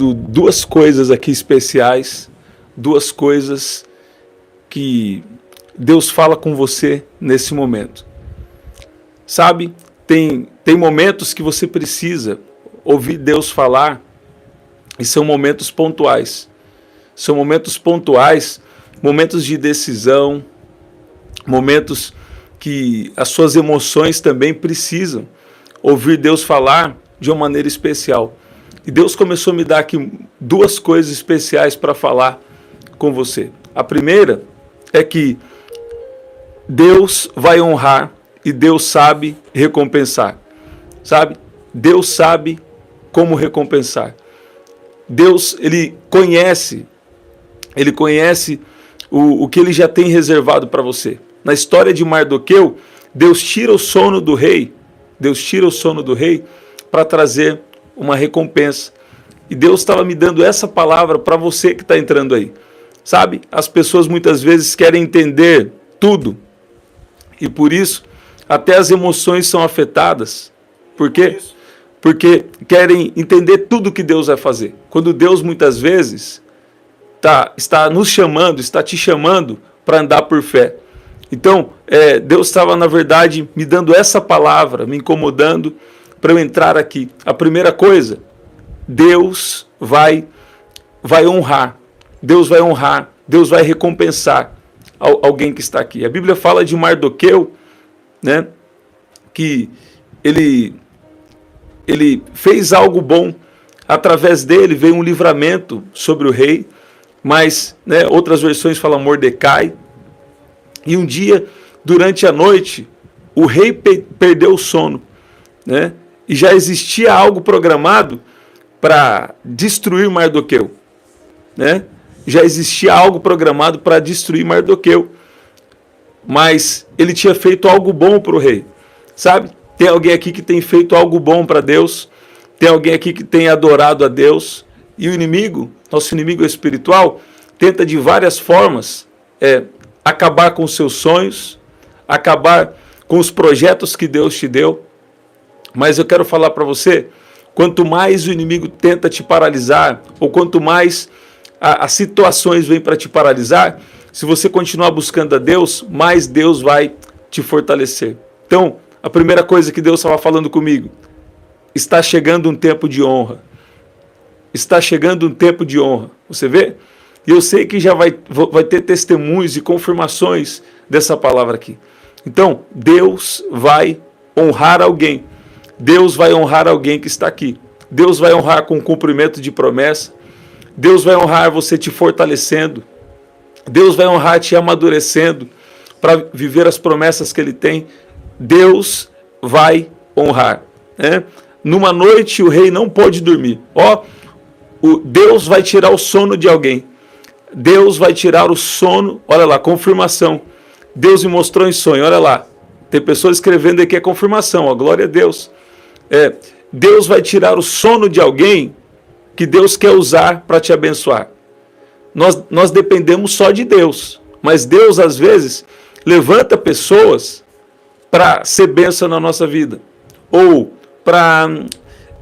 duas coisas aqui especiais, duas coisas que Deus fala com você nesse momento. Sabe, tem momentos que você precisa ouvir Deus falar e são momentos pontuais. São momentos pontuais, momentos de decisão, momentos que as suas emoções também precisam ouvir Deus falar de uma maneira especial. E Deus começou a me dar aqui duas coisas especiais para falar com você. A primeira é que Deus vai honrar e Deus sabe recompensar. Sabe? Deus sabe como recompensar. Deus, ele conhece o que ele já tem reservado para você. Na história de Mardoqueu, Deus tira o sono do rei, para trazer uma recompensa. E Deus estava me dando essa palavra para você que está entrando aí. Sabe, as pessoas muitas vezes querem entender tudo. E por isso, até as emoções são afetadas. Por quê? Porque querem entender tudo que Deus vai fazer. Quando Deus muitas vezes está nos chamando, está te chamando para andar por fé. Então, Deus estava, na verdade, me dando essa palavra, me incomodando para eu entrar aqui. A primeira coisa, Deus vai honrar. Deus vai honrar. Deus vai recompensar alguém que está aqui. A Bíblia fala de Mardoqueu, né, que ele fez algo bom. Através dele veio um livramento sobre o rei, mas, né, outras versões falam Mordecai. E um dia, durante a noite, o rei perdeu o sono, né? E já existia algo programado para destruir Mardoqueu, né? Já existia algo programado para destruir Mardoqueu. Mas ele tinha feito algo bom para o rei. Sabe? Tem alguém aqui que tem feito algo bom para Deus. Tem alguém aqui que tem adorado a Deus. E o inimigo, nosso inimigo espiritual, tenta de várias formas acabar com os seus sonhos, acabar com os projetos que Deus te deu. Mas eu quero falar para você, quanto mais o inimigo tenta te paralisar, ou quanto mais as situações vêm para te paralisar, se você continuar buscando a Deus, mais Deus vai te fortalecer. Então, a primeira coisa que Deus estava falando comigo, está chegando um tempo de honra. Está chegando um tempo de honra. Você vê? E eu sei que já vai ter testemunhos e confirmações dessa palavra aqui. Então, Deus vai honrar alguém. Deus vai honrar alguém que está aqui. Deus vai honrar com o cumprimento de promessa. Deus vai honrar você te fortalecendo. Deus vai honrar te amadurecendo para viver as promessas que Ele tem. Deus vai honrar, né? Numa noite o rei não pôde dormir. Deus vai tirar o sono de alguém. Deus vai tirar o sono. Olha lá, confirmação. Deus me mostrou em sonho, olha lá. Tem pessoas escrevendo aqui a confirmação, glória a Deus. Deus vai tirar o sono de alguém que Deus quer usar para te abençoar. Nós dependemos só de Deus, mas Deus às vezes levanta pessoas para ser bênção na nossa vida, ou para,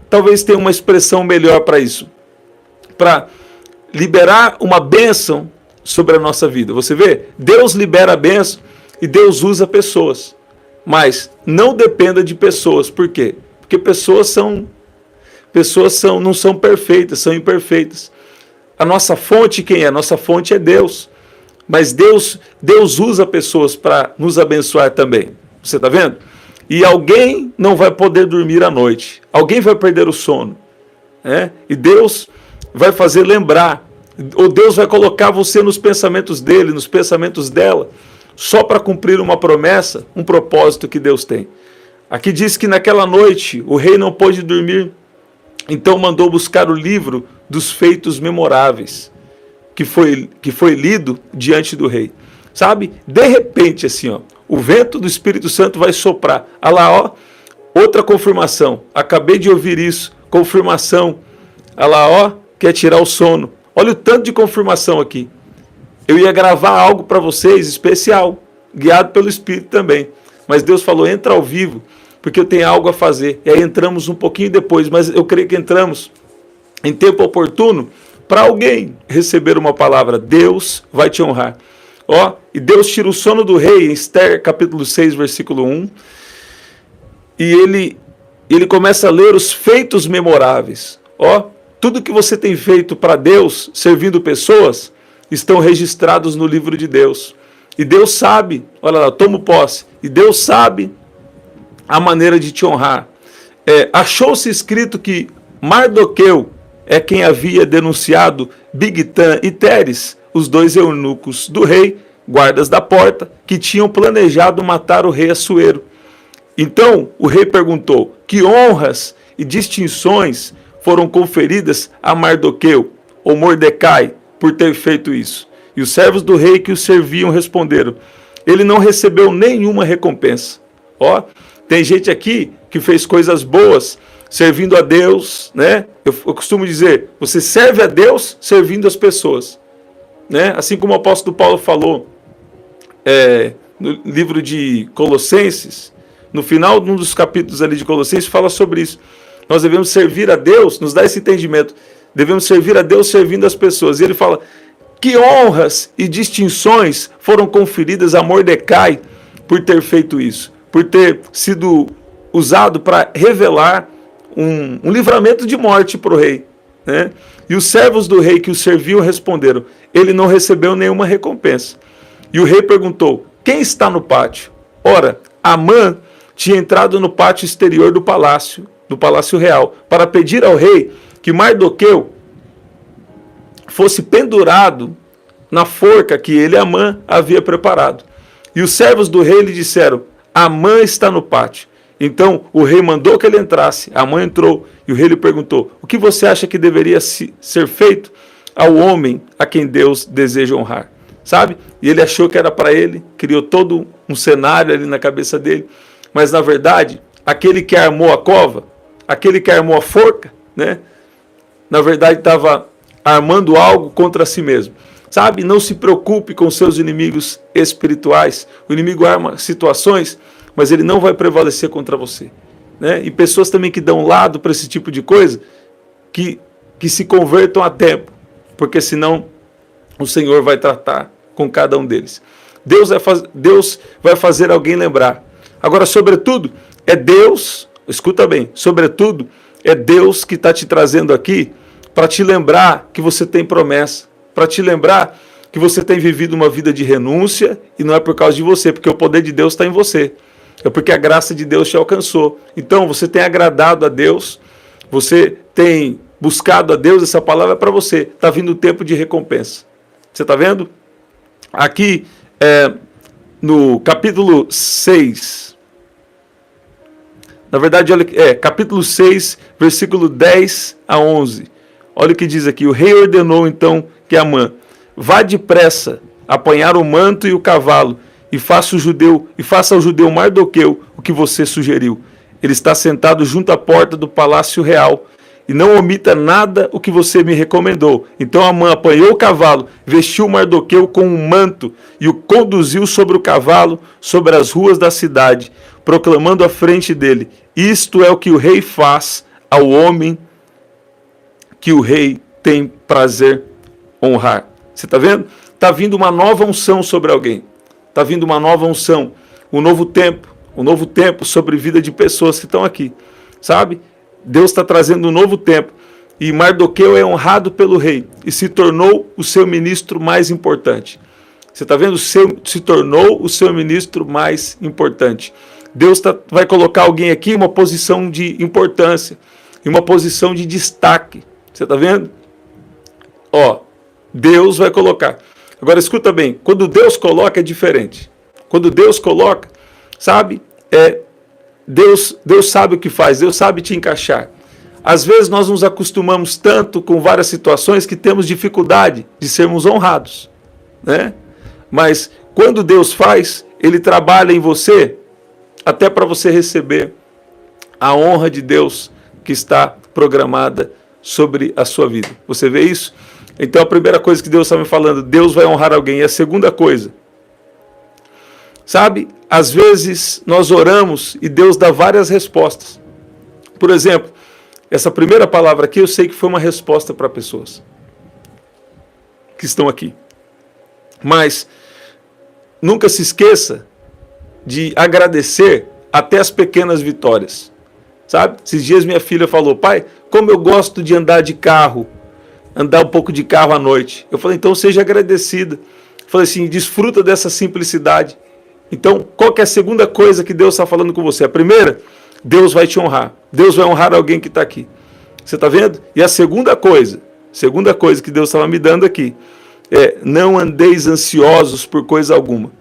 talvez tenha uma expressão melhor para isso, para liberar uma bênção sobre a nossa vida. Você vê? Deus libera a bênção e Deus usa pessoas, mas não dependa de pessoas. Por quê? Porque pessoas não são perfeitas, são imperfeitas. A nossa fonte quem é? A nossa fonte é Deus. Mas Deus usa pessoas para nos abençoar também. Você está vendo? E alguém não vai poder dormir à noite. Alguém vai perder o sono. E Deus vai fazer lembrar. Ou Deus vai colocar você nos pensamentos dele, nos pensamentos dela, só para cumprir uma promessa, um propósito que Deus tem. Aqui diz que naquela noite o rei não pôde dormir. Então mandou buscar o livro dos feitos memoráveis, que foi lido diante do rei. Sabe? De repente, assim, o vento do Espírito Santo vai soprar. Olha lá, outra confirmação. Acabei de ouvir isso. Confirmação. Olha lá, quer tirar o sono. Olha o tanto de confirmação aqui. Eu ia gravar algo para vocês especial, guiado pelo Espírito também. Mas Deus falou, entra ao vivo, porque eu tenho algo a fazer. E aí entramos um pouquinho depois, mas eu creio que entramos em tempo oportuno, para alguém receber uma palavra. Deus vai te honrar. Ó, e Deus tira o sono do rei, em Esther, capítulo 6, versículo 1. E ele começa a ler os feitos memoráveis. Ó, tudo que você tem feito para Deus, servindo pessoas, estão registrados no livro de Deus. E Deus sabe, olha lá, tomo posse. E Deus sabe a maneira de te honrar. Achou-se escrito que Mardoqueu é quem havia denunciado Bigtan e Teres, os dois eunucos do rei, guardas da porta, que tinham planejado matar o rei Assuero. Então o rei perguntou: que honras e distinções foram conferidas a Mardoqueu, ou Mordecai, por ter feito isso? E os servos do rei que o serviam responderam: ele não recebeu nenhuma recompensa. Ó, tem gente aqui que fez coisas boas, servindo a Deus, né? Eu costumo dizer, você serve a Deus servindo as pessoas, né? Assim como o apóstolo Paulo falou no livro de Colossenses, no final de um dos capítulos ali de Colossenses, fala sobre isso. Nós devemos servir a Deus, nos dá esse entendimento, devemos servir a Deus servindo as pessoas. E ele fala: que honras e distinções foram conferidas a Mordecai por ter feito isso, por ter sido usado para revelar um livramento de morte para o rei, né? E os servos do rei que o serviam responderam: ele não recebeu nenhuma recompensa. E o rei perguntou: quem está no pátio? Ora, Amã tinha entrado no pátio exterior do palácio real, para pedir ao rei que Mardoqueu fosse pendurado na forca que ele, Amã, havia preparado. E os servos do rei lhe disseram: Amã está no pátio. Então o rei mandou que ele entrasse. Amã entrou e o rei lhe perguntou: o que você acha que deveria ser feito ao homem a quem Deus deseja honrar? Sabe? E ele achou que era para ele, criou todo um cenário ali na cabeça dele. Mas na verdade, aquele que armou a cova, aquele que armou a forca, né? Na verdade estava armando algo contra si mesmo. Sabe? Não se preocupe com seus inimigos espirituais. O inimigo arma situações, mas ele não vai prevalecer contra você, né? E pessoas também que dão lado para esse tipo de coisa, que se convertam a tempo, porque senão o Senhor vai tratar com cada um deles. Deus vai fazer alguém lembrar. Agora, sobretudo, é Deus, escuta bem, sobretudo, é Deus que está te trazendo aqui para te lembrar que você tem promessa, para te lembrar que você tem vivido uma vida de renúncia e não é por causa de você, porque o poder de Deus está em você. É porque a graça de Deus te alcançou. Então, você tem agradado a Deus, você tem buscado a Deus, essa palavra é para você. Está vindo o tempo de recompensa. Você está vendo? Aqui, no capítulo 6, na verdade, olha, capítulo 6, versículo 10 a 11. Olha o que diz aqui: o rei ordenou então que Amã: vá depressa apanhar o manto e o cavalo, e faça ao judeu Mardoqueu o que você sugeriu. Ele está sentado junto à porta do palácio real, e não omita nada o que você me recomendou. Então Amã apanhou o cavalo, vestiu Mardoqueu com um manto e o conduziu sobre o cavalo, sobre as ruas da cidade, proclamando à frente dele: isto é o que o rei faz ao homem que o rei tem prazer honrar. Você está vendo? Está vindo uma nova unção sobre alguém. Está vindo uma nova unção, um novo tempo sobre a vida de pessoas que estão aqui, sabe? Deus está trazendo um novo tempo, e Mardoqueu é honrado pelo rei, e se tornou o seu ministro mais importante. Você está vendo? Se tornou o seu ministro mais importante. Deus vai colocar alguém aqui em uma posição de importância, em uma posição de destaque. Você está vendo? Ó, Deus vai colocar. Agora escuta bem, quando Deus coloca é diferente. Quando Deus coloca, sabe, Deus sabe o que faz, Deus sabe te encaixar. Às vezes nós nos acostumamos tanto com várias situações que temos dificuldade de sermos honrados, né? Mas quando Deus faz, Ele trabalha em você até para você receber a honra de Deus que está programada sobre a sua vida. Você vê isso? Então a primeira coisa que Deus está me falando, Deus vai honrar alguém. E a segunda coisa, sabe, às vezes nós oramos e Deus dá várias respostas. Por exemplo, Essa primeira palavra aqui eu sei que foi uma resposta para pessoas que estão aqui. Mas nunca se esqueça de agradecer até as pequenas vitórias. Sabe? Esses dias minha filha falou: pai, como eu gosto de andar de carro, andar um pouco de carro à noite. Eu falei: então seja agradecida. Eu falei assim: desfruta dessa simplicidade. Então, qual que é a segunda coisa que Deus está falando com você? A primeira, Deus vai te honrar. Deus vai honrar alguém que está aqui. Você está vendo? E a segunda coisa que Deus estava me dando aqui, é: não andeis ansiosos por coisa alguma,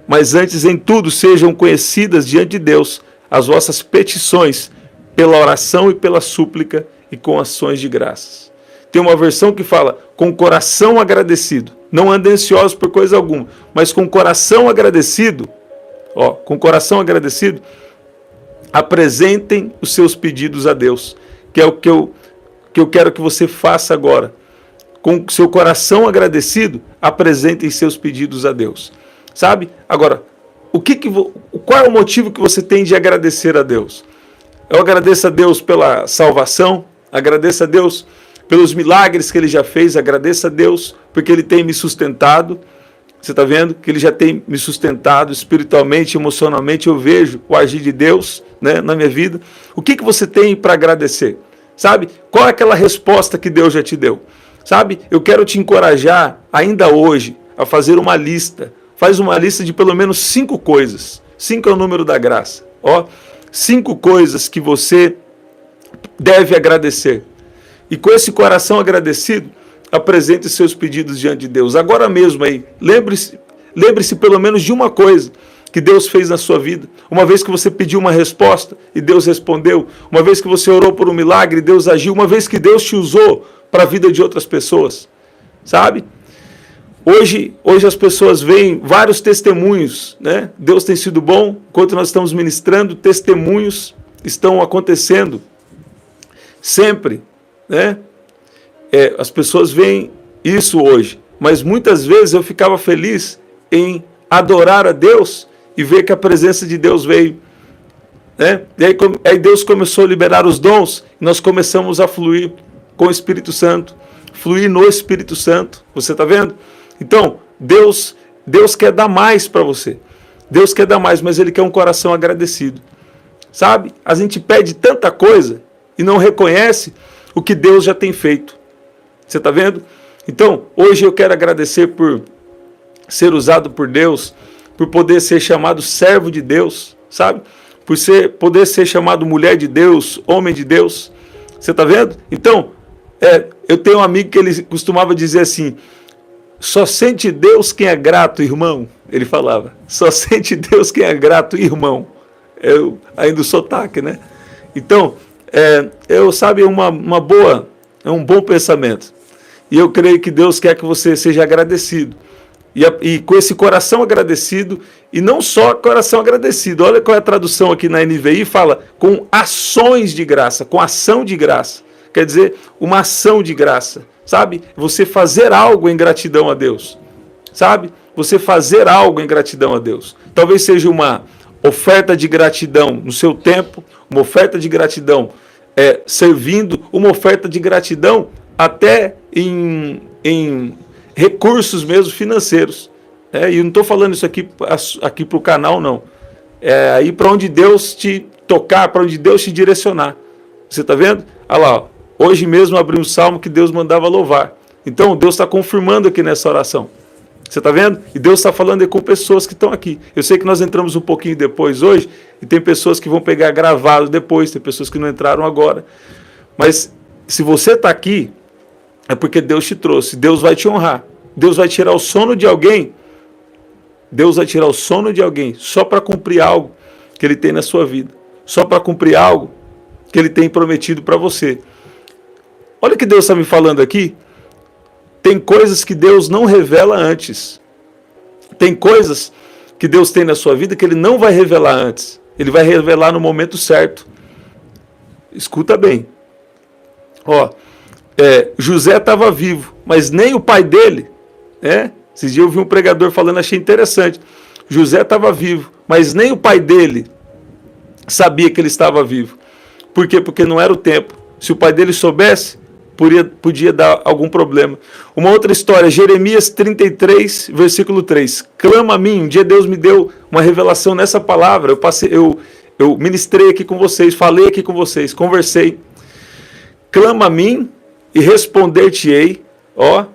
mas antes em tudo sejam conhecidas diante de Deus as vossas petições, pela oração e pela súplica e com ações de graças. Tem uma versão que fala: com coração agradecido. Não andem ansiosos por coisa alguma, mas com coração agradecido, com coração agradecido, apresentem os seus pedidos a Deus, que é o que eu quero que você faça agora. Com seu coração agradecido, apresentem seus pedidos a Deus. Sabe? Agora, qual é o motivo que você tem de agradecer a Deus? Eu agradeço a Deus pela salvação, agradeço a Deus pelos milagres que Ele já fez, agradeço a Deus porque Ele tem me sustentado. Você está vendo que Ele já tem me sustentado espiritualmente, emocionalmente. Eu vejo o agir de Deus, né, na minha vida. O que você tem para agradecer? Sabe? Qual é aquela resposta que Deus já te deu? Sabe? Eu quero te encorajar ainda hoje a fazer uma lista. Faz uma lista de pelo menos 5 coisas. 5 é o número da graça. 5 coisas que você deve agradecer. E com esse coração agradecido, apresente seus pedidos diante de Deus. Agora mesmo aí, lembre-se pelo menos de uma coisa que Deus fez na sua vida. Uma vez que você pediu uma resposta e Deus respondeu. Uma vez que você orou por um milagre e Deus agiu. Uma vez que Deus te usou para a vida de outras pessoas. Sabe? Hoje as pessoas veem vários testemunhos, né? Deus tem sido bom. Enquanto nós estamos ministrando, testemunhos estão acontecendo sempre, né? As pessoas veem isso hoje, mas muitas vezes eu ficava feliz em adorar a Deus e ver que a presença de Deus veio, né? E aí Deus começou a liberar os dons e nós começamos a fluir com o Espírito Santo, fluir no Espírito Santo. Você está vendo? Então, Deus quer dar mais para você. Deus quer dar mais, mas Ele quer um coração agradecido. Sabe? A gente pede tanta coisa e não reconhece o que Deus já tem feito. Você está vendo? Então, hoje eu quero agradecer por ser usado por Deus, por poder ser chamado servo de Deus, sabe? Por poder ser chamado mulher de Deus, homem de Deus. Você está vendo? Então, eu tenho um amigo que ele costumava dizer assim: só sente Deus quem é grato, irmão. Ele falava: só sente Deus quem é grato, irmão. Ainda o sotaque, né? Então, sabe, é um bom pensamento. E eu creio que Deus quer que você seja agradecido. E com esse coração agradecido, e não só coração agradecido. Olha qual é a tradução aqui na NVI, fala com ações de graça, com ação de graça. Quer dizer, uma ação de graça, sabe? Você fazer algo em gratidão a Deus, sabe? Você fazer algo em gratidão a Deus. Talvez seja uma oferta de gratidão no seu tempo, uma oferta de gratidão servindo, uma oferta de gratidão até em recursos mesmo financeiros. E eu não estou falando isso aqui para o canal, não. É aí para onde Deus te tocar, para onde Deus te direcionar. Você está vendo? Olha lá, ó. Hoje mesmo abri um salmo que Deus mandava louvar. Então Deus está confirmando aqui nessa oração. Você está vendo? E Deus está falando aí com pessoas que estão aqui. Eu sei que nós entramos um pouquinho depois hoje, e tem pessoas que vão pegar gravado depois, tem pessoas que não entraram agora. Mas se você está aqui, é porque Deus te trouxe. Deus vai te honrar. Deus vai tirar o sono de alguém. Deus vai tirar o sono de alguém só para cumprir algo que Ele tem na sua vida. Só para cumprir algo que Ele tem prometido para você. Olha o que Deus está me falando aqui. Tem coisas que Deus não revela antes. Tem coisas que Deus tem na sua vida que Ele não vai revelar antes. Ele vai revelar no momento certo. Escuta bem. José estava vivo, mas nem o pai dele, esses dias eu vi um pregador falando, achei interessante. José estava vivo, mas nem o pai dele sabia que ele estava vivo. Por quê? Porque não era o tempo. Se o pai dele soubesse, podia dar algum problema. Uma outra história, Jeremias 33, versículo 3. Clama a mim. Um dia Deus me deu uma revelação nessa palavra. Eu ministrei aqui com vocês, falei aqui com vocês, conversei. Clama a mim e responder-te-ei. Ó.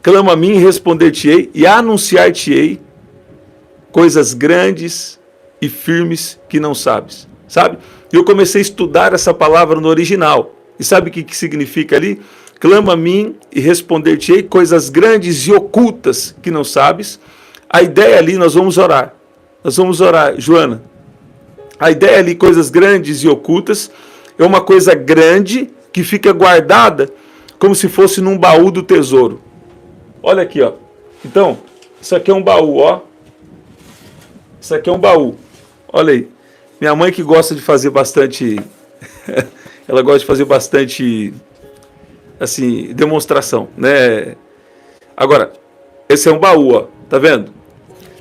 Clama a mim e responder-te-ei e anunciar-te-ei coisas grandes e firmes que não sabes. Sabe? E eu comecei a estudar essa palavra no original. E sabe o que significa ali? Clama a mim e responder-te-ei coisas grandes e ocultas que não sabes. A ideia ali, nós vamos orar. Nós vamos orar, Joana. A ideia ali, coisas grandes e ocultas, é uma coisa grande que fica guardada como se fosse num baú do tesouro. Olha aqui, ó. Então, isso aqui é um baú, ó. Isso aqui é um baú. Olha aí. Minha mãe que gosta de fazer bastante... ela gosta de fazer bastante, assim, demonstração, né? Agora, esse é um baú, ó. Tá vendo?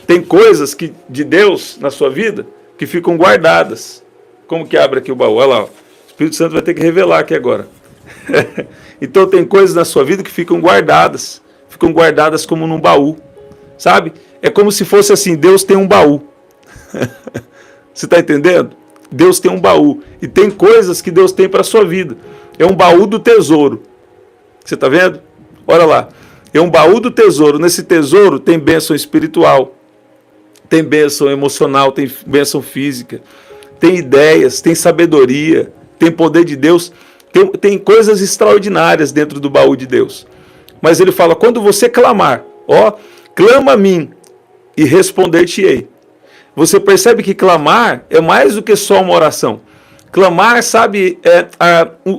Tem coisas de Deus na sua vida que ficam guardadas. Como que abre aqui o baú? Olha lá, ó. O Espírito Santo vai ter que revelar aqui agora. Então tem coisas na sua vida que ficam guardadas como num baú, sabe? É como se fosse assim, Deus tem um baú. Você está entendendo? Deus tem um baú. E tem coisas que Deus tem para a sua vida. É um baú do tesouro. Você está vendo? Olha lá. É um baú do tesouro. Nesse tesouro tem bênção espiritual, tem bênção emocional, tem bênção física, tem ideias, tem sabedoria, tem poder de Deus, tem coisas extraordinárias dentro do baú de Deus. Mas ele fala, quando você clamar, ó, clama a mim e responder-te-ei. Você percebe que clamar é mais do que só uma oração. Clamar, sabe,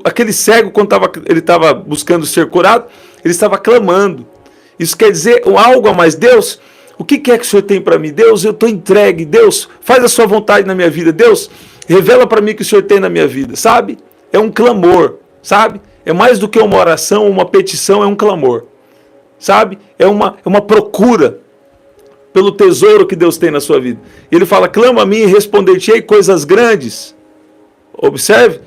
aquele cego, quando ele estava buscando ser curado, ele estava clamando. Isso quer dizer algo a mais. Deus, o que é que o Senhor tem para mim? Deus, eu estou entregue. Deus, faz a sua vontade na minha vida. Deus, revela para mim o que o Senhor tem na minha vida. Sabe? É um clamor, sabe? É mais do que uma oração, uma petição, é um clamor. Sabe? É uma procura pelo tesouro que Deus tem na sua vida. E ele fala, clama a mim e responder-te-ei coisas grandes. Observe,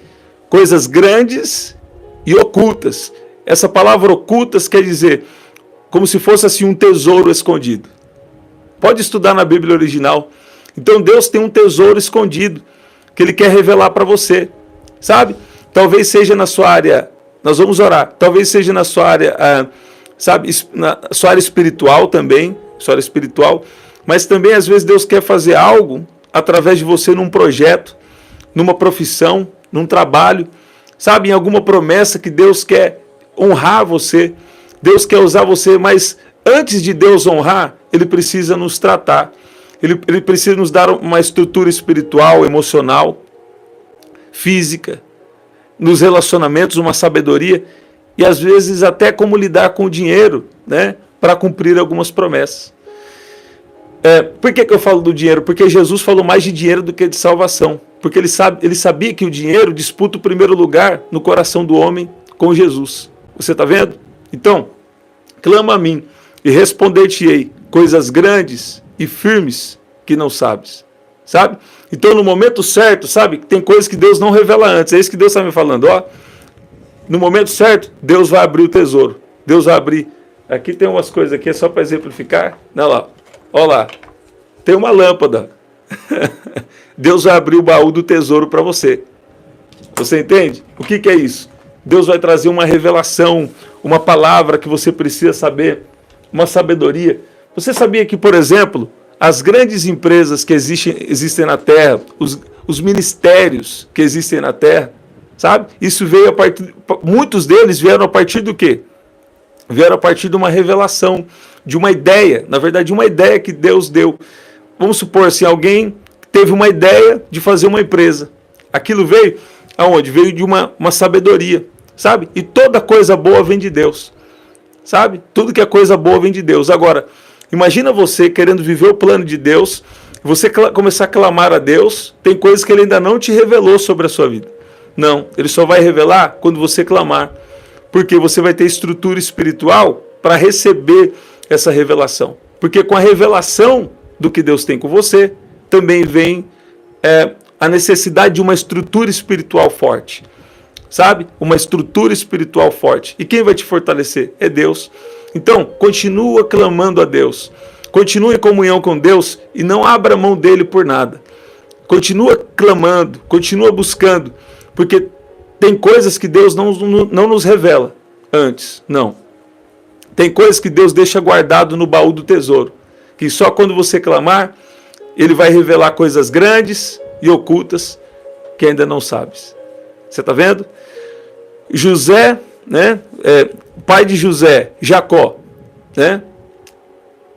coisas grandes e ocultas. Essa palavra ocultas quer dizer como se fosse assim um tesouro escondido. Pode estudar na Bíblia original. Então Deus tem um tesouro escondido que Ele quer revelar para você. Sabe? Talvez seja na sua área, nós vamos orar, talvez seja na sua área, sabe, na sua área espiritual também, sua área espiritual, mas também às vezes Deus quer fazer algo através de você num projeto, numa profissão, num trabalho, sabe, em alguma promessa que Deus quer honrar você, Deus quer usar você, mas antes de Deus honrar, Ele precisa nos tratar, Ele precisa nos dar uma estrutura espiritual, emocional, física, nos relacionamentos, uma sabedoria, e às vezes até como lidar com o dinheiro, né, para cumprir algumas promessas. Por que eu falo do dinheiro? Porque Jesus falou mais de dinheiro do que de salvação. Porque ele sabia que o dinheiro disputa o primeiro lugar no coração do homem com Jesus. Você está vendo? Então, clama a mim e responder-te-ei coisas grandes e firmes que não sabes. Sabe? Então, no momento certo, sabe? Tem coisas que Deus não revela antes. É isso que Deus está me falando. Ó, no momento certo, Deus vai abrir o tesouro. Deus vai abrir. Aqui tem umas coisas aqui, é só para exemplificar. Olha lá. Olha lá. Tem uma lâmpada. Deus vai abrir o baú do tesouro para você. Você entende? O que é isso? Deus vai trazer uma revelação, uma palavra que você precisa saber, uma sabedoria. Você sabia que, por exemplo, as grandes empresas que existem na Terra, os ministérios que existem na Terra, sabe? Isso veio a partir... Muitos deles vieram a partir do quê? Vieram a partir de uma revelação, de uma ideia. Na verdade, uma ideia que Deus deu. Vamos supor assim, alguém teve uma ideia de fazer uma empresa. Aquilo veio aonde? Veio de uma sabedoria, sabe? E toda coisa boa vem de Deus, sabe? Tudo que é coisa boa vem de Deus. Agora, imagina você querendo viver o plano de Deus, você começar a clamar a Deus, tem coisas que Ele ainda não te revelou sobre a sua vida. Não, Ele só vai revelar quando você clamar, porque você vai ter estrutura espiritual para receber essa revelação. Porque com a revelação do que Deus tem com você, também vem a necessidade de uma estrutura espiritual forte. Sabe? Uma estrutura espiritual forte. E quem vai te fortalecer? É Deus. Então, continua clamando a Deus. Continue em comunhão com Deus e não abra mão dele por nada. Continua clamando, continua buscando, porque tem coisas que Deus não nos revela antes. Não. Tem coisas que Deus deixa guardado no baú do tesouro. Que só quando você clamar, ele vai revelar coisas grandes e ocultas que ainda não sabes. Você está vendo? José, né? Pai de José, Jacó, né?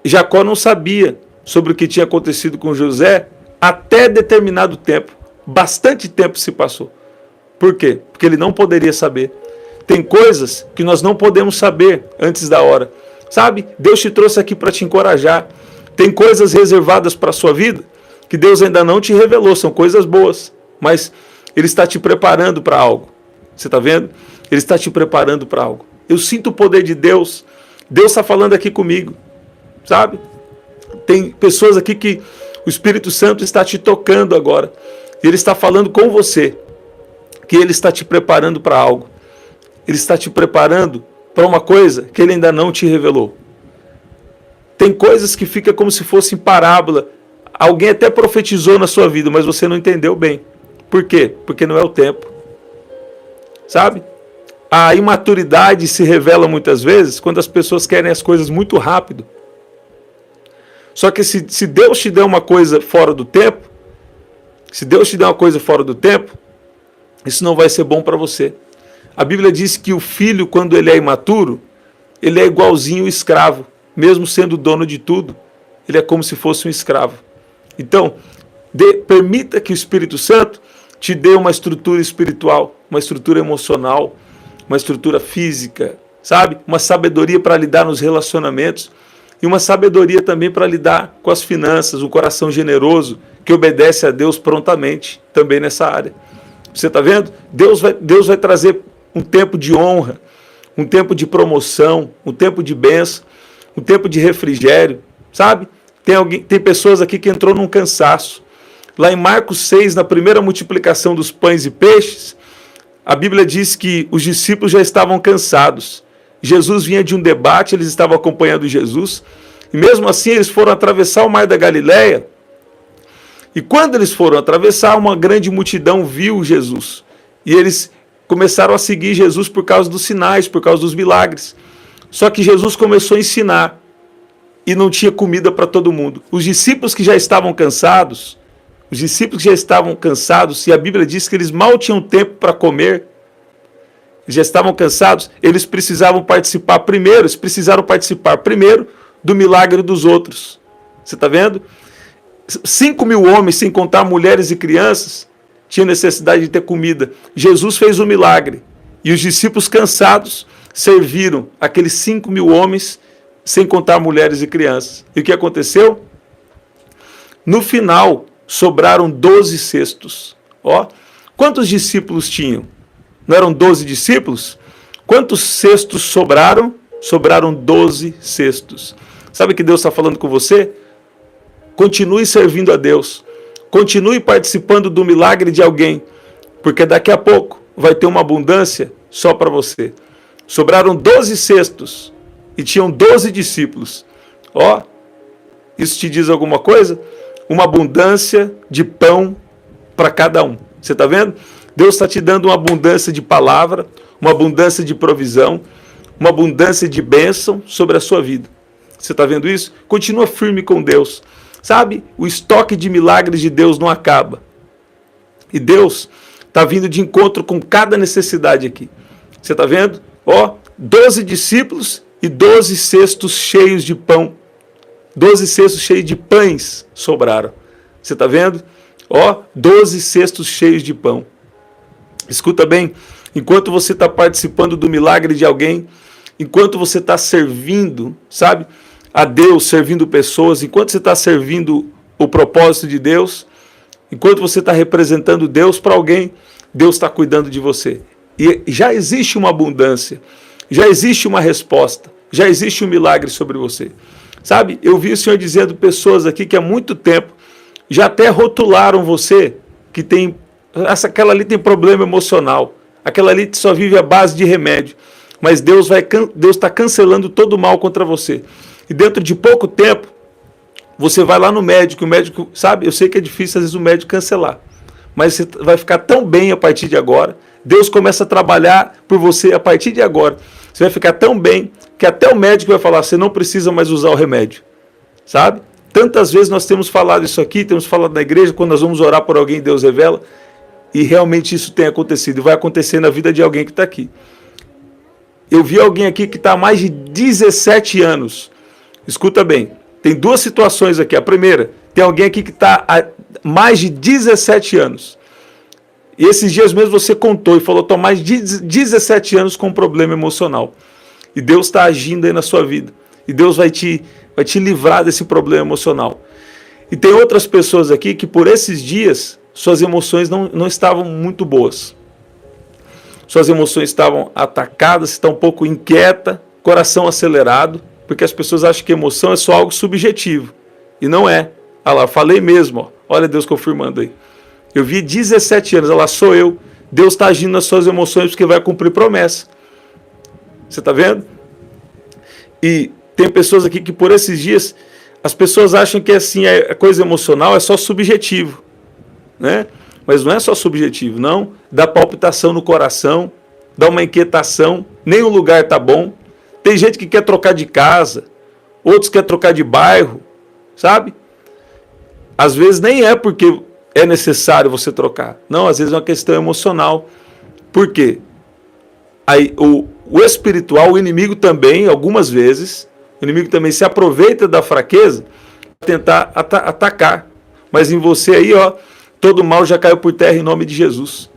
Jacó não sabia sobre o que tinha acontecido com José até determinado tempo. Bastante tempo se passou. Por quê? Porque ele não poderia saber. Tem coisas que nós não podemos saber antes da hora. Sabe? Deus te trouxe aqui para te encorajar. Tem coisas reservadas para a sua vida que Deus ainda não te revelou. São coisas boas, mas Ele está te preparando para algo. Você está vendo? Ele está te preparando para algo. Eu sinto o poder de Deus. Deus está falando aqui comigo. Sabe? Tem pessoas aqui que o Espírito Santo está te tocando agora. Ele está falando com você. Que Ele está te preparando para algo. Ele está te preparando para uma coisa que Ele ainda não te revelou. Tem coisas que ficam como se fossem parábola. Alguém até profetizou na sua vida, mas você não entendeu bem. Por quê? Porque não é o tempo. Sabe? A imaturidade se revela muitas vezes quando as pessoas querem as coisas muito rápido. Só que se Deus te der uma coisa fora do tempo, isso não vai ser bom para você. A Bíblia diz que o filho, quando ele é imaturo, ele é igualzinho o escravo. Mesmo sendo dono de tudo, ele é como se fosse um escravo. Então, permita que o Espírito Santo te dê uma estrutura espiritual, uma estrutura emocional, uma estrutura física, sabe? Uma sabedoria para lidar nos relacionamentos e uma sabedoria também para lidar com as finanças, um coração generoso que obedece a Deus prontamente também nessa área. Você está vendo? Deus vai trazer um tempo de honra, um tempo de promoção, um tempo de bênção, um tempo de refrigério, sabe? Tem pessoas aqui que entrou num cansaço. Lá em Marcos 6, na primeira multiplicação dos pães e peixes, a Bíblia diz que os discípulos já estavam cansados. Jesus vinha de um debate, eles estavam acompanhando Jesus, e mesmo assim eles foram atravessar o mar da Galileia, e quando eles foram atravessar, uma grande multidão viu Jesus, e eles começaram a seguir Jesus por causa dos sinais, por causa dos milagres. Só que Jesus começou a ensinar e não tinha comida para todo mundo. Os discípulos que já estavam cansados, e a Bíblia diz que eles mal tinham tempo para comer, já estavam cansados, eles precisaram participar primeiro do milagre dos outros. Você está vendo? 5.000 homens, sem contar mulheres e crianças, tinham necessidade de ter comida. Jesus fez um milagre e os discípulos cansados serviram aqueles 5.000 homens, sem contar mulheres e crianças. E o que aconteceu? No final, sobraram 12 cestos. Ó, quantos discípulos tinham? Não eram 12 discípulos? Quantos cestos sobraram? Sobraram 12 cestos. Sabe o que Deus está falando com você? Continue servindo a Deus. Continue participando do milagre de alguém. Porque daqui a pouco vai ter uma abundância só para você. Sobraram 12 cestos e tinham 12 discípulos. Ó, isso te diz alguma coisa? Uma abundância de pão para cada um. Você está vendo? Deus está te dando uma abundância de palavra, uma abundância de provisão, uma abundância de bênção sobre a sua vida. Você está vendo isso? Continua firme com Deus. Sabe? O estoque de milagres de Deus não acaba. E Deus está vindo de encontro com cada necessidade aqui. Você está vendo? Ó, 12 discípulos e 12 cestos cheios de pão. 12 cestos cheios de pães sobraram. Você está vendo? Ó, 12 cestos cheios de pão. Escuta bem, enquanto você está participando do milagre de alguém, enquanto você está servindo, sabe, a Deus, servindo pessoas, enquanto você está servindo o propósito de Deus, enquanto você está representando Deus para alguém, Deus está cuidando de você. E já existe uma abundância, já existe uma resposta, já existe um milagre sobre você. Sabe, eu vi o Senhor dizendo pessoas aqui que há muito tempo já até rotularam você que tem, aquela ali tem problema emocional, aquela ali só vive à base de remédio, mas Deus está cancelando todo o mal contra você. E dentro de pouco tempo, você vai lá no médico, o médico, sabe, eu sei que é difícil às vezes o médico cancelar, mas você vai ficar tão bem a partir de agora, Deus começa a trabalhar por você a partir de agora, você vai ficar tão bem, que até o médico vai falar, você não precisa mais usar o remédio, sabe? Tantas vezes nós temos falado isso aqui, temos falado na igreja, quando nós vamos orar por alguém, Deus revela, e realmente isso tem acontecido, e vai acontecer na vida de alguém que está aqui. Eu vi alguém aqui que está há mais de 17 anos, escuta bem, tem duas situações aqui. A primeira, tem alguém aqui que está há mais de 17 anos. E esses dias mesmo você contou e falou, estou há mais de 17 anos com um problema emocional. E Deus está agindo aí na sua vida. E Deus vai te livrar desse problema emocional. E tem outras pessoas aqui que por esses dias, suas emoções não estavam muito boas. Suas emoções estavam atacadas, está um pouco inquieta, coração acelerado. Porque as pessoas acham que emoção é só algo subjetivo. E não é. Olha lá, falei mesmo. Ó. Olha Deus confirmando aí. Eu vi 17 anos. Olha lá, sou eu. Deus está agindo nas suas emoções porque vai cumprir promessa. Você está vendo? E tem pessoas aqui que por esses dias, as pessoas acham que assim, a coisa emocional é só subjetivo. Né? Mas não é só subjetivo, não. Dá palpitação no coração, dá uma inquietação, nem o lugar está bom. Tem gente que quer trocar de casa, outros quer trocar de bairro, sabe? Às vezes nem é porque é necessário você trocar. Não, às vezes é uma questão emocional. Por quê? Aí, o espiritual, o inimigo também, algumas vezes, o inimigo também se aproveita da fraqueza para tentar atacar. Mas em você aí, ó, todo mal já caiu por terra em nome de Jesus.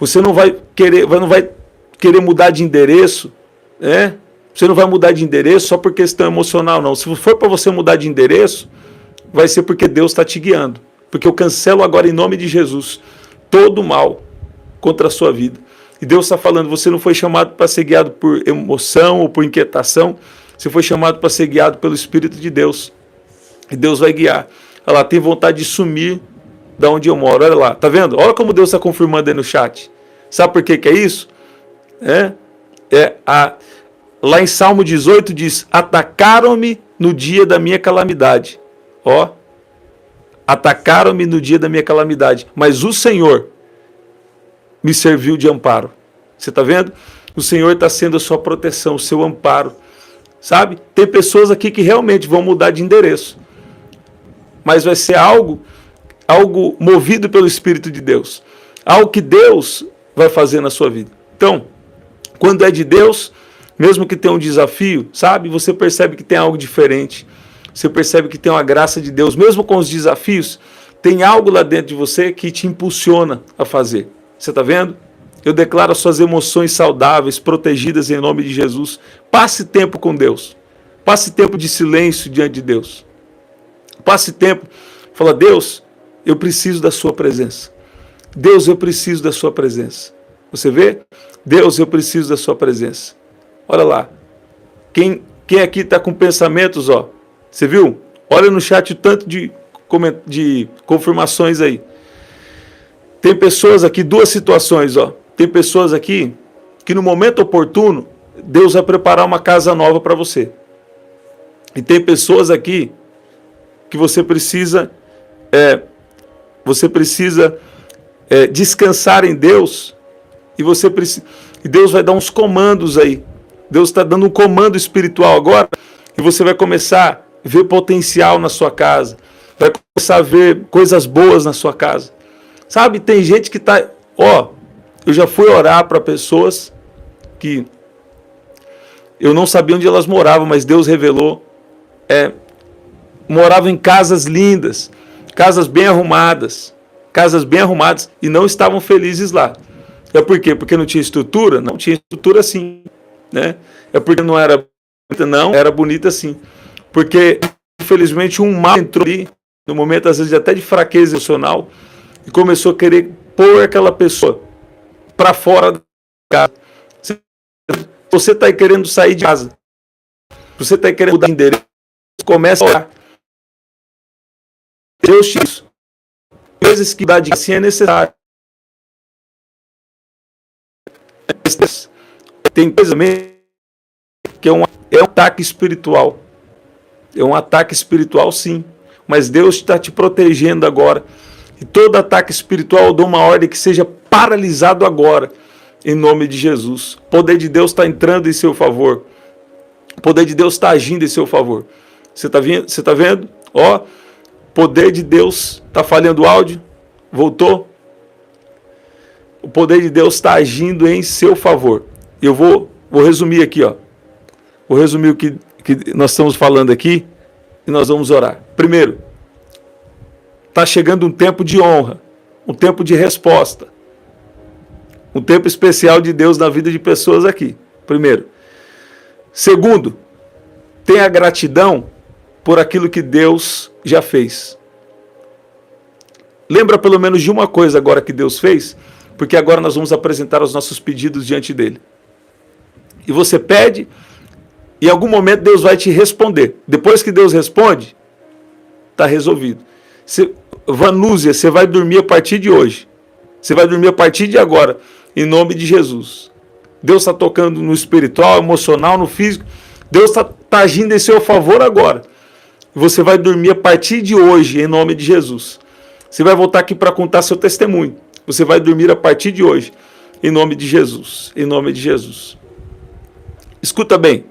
Você não vai querer mudar de endereço, né? Você não vai mudar de endereço só por questão emocional, não. Se for para você mudar de endereço, vai ser porque Deus está te guiando. Porque eu cancelo agora em nome de Jesus todo o mal contra a sua vida. E Deus está falando, você não foi chamado para ser guiado por emoção ou por inquietação, você foi chamado para ser guiado pelo Espírito de Deus. E Deus vai guiar. Olha lá, tem vontade de sumir da onde eu moro. Olha lá, tá vendo? Olha como Deus está confirmando aí no chat. Sabe por que é isso? Lá em Salmo 18 diz, atacaram-me no dia da minha calamidade. Ó, atacaram-me no dia da minha calamidade, mas o Senhor me serviu de amparo. Você está vendo? O Senhor está sendo a sua proteção, o seu amparo. Sabe? Tem pessoas aqui que realmente vão mudar de endereço, mas vai ser algo movido pelo Espírito de Deus. Algo que Deus vai fazer na sua vida. Então, quando é de Deus, mesmo que tenha um desafio, sabe? Você percebe que tem algo diferente. Você percebe que tem uma graça de Deus. Mesmo com os desafios, tem algo lá dentro de você que te impulsiona a fazer. Você está vendo? Eu declaro as suas emoções saudáveis, protegidas em nome de Jesus. Passe tempo com Deus. Passe tempo de silêncio diante de Deus. Passe tempo. Fala, Deus, eu preciso da sua presença. Deus, eu preciso da sua presença. Você vê? Deus, eu preciso da sua presença. Olha lá. Quem aqui está com pensamentos, ó. Você viu? Olha no chat o tanto de confirmações aí. Tem pessoas aqui, duas situações, ó. Tem pessoas aqui que no momento oportuno, Deus vai preparar uma casa nova para você. E tem pessoas aqui que você precisa descansar em Deus e Deus vai dar uns comandos aí. Deus está dando um comando espiritual agora e você vai começar a ver potencial na sua casa, vai começar a ver coisas boas na sua casa. Sabe, tem gente que está... eu já fui orar para pessoas que eu não sabia onde elas moravam, mas Deus revelou. Moravam em casas lindas, casas bem arrumadas e não estavam felizes lá. É por quê? Porque não tinha estrutura? Não tinha estrutura sim. Né? É porque não era bonita? Não, era bonita sim. Porque, infelizmente, um mal entrou ali, no momento, às vezes, até de fraqueza emocional, e começou a querer pôr aquela pessoa para fora da casa. Você está querendo sair de casa, você está querendo mudar de endereço, começa a orar. Deus te isso. coisas que dá de assim é necessário. Tem coisa também que é um ataque espiritual. É um ataque espiritual, sim. Mas Deus está te protegendo agora. E todo ataque espiritual, eu dou uma ordem que seja paralisado agora. Em nome de Jesus. O poder de Deus está entrando em seu favor. O poder de Deus está agindo em seu favor. Você está vendo? Ó, poder de Deus. Está falhando o áudio? Voltou? O poder de Deus está agindo em seu favor. Eu vou resumir aqui, ó. Vou resumir o que nós estamos falando aqui e nós vamos orar. Primeiro, está chegando um tempo de honra, um tempo de resposta, um tempo especial de Deus na vida de pessoas aqui. Primeiro. Segundo, tenha gratidão por aquilo que Deus já fez. Lembra pelo menos de uma coisa agora que Deus fez, porque agora nós vamos apresentar os nossos pedidos diante dele. E você pede, e em algum momento Deus vai te responder. Depois que Deus responde, está resolvido. Vanúzia, você vai dormir a partir de hoje. Você vai dormir a partir de agora, em nome de Jesus. Deus está tocando no espiritual, emocional, no físico. Deus está agindo em seu favor agora. Você vai dormir a partir de hoje, em nome de Jesus. Você vai voltar aqui para contar seu testemunho. Você vai dormir a partir de hoje, em nome de Jesus. Em nome de Jesus. Escuta bem.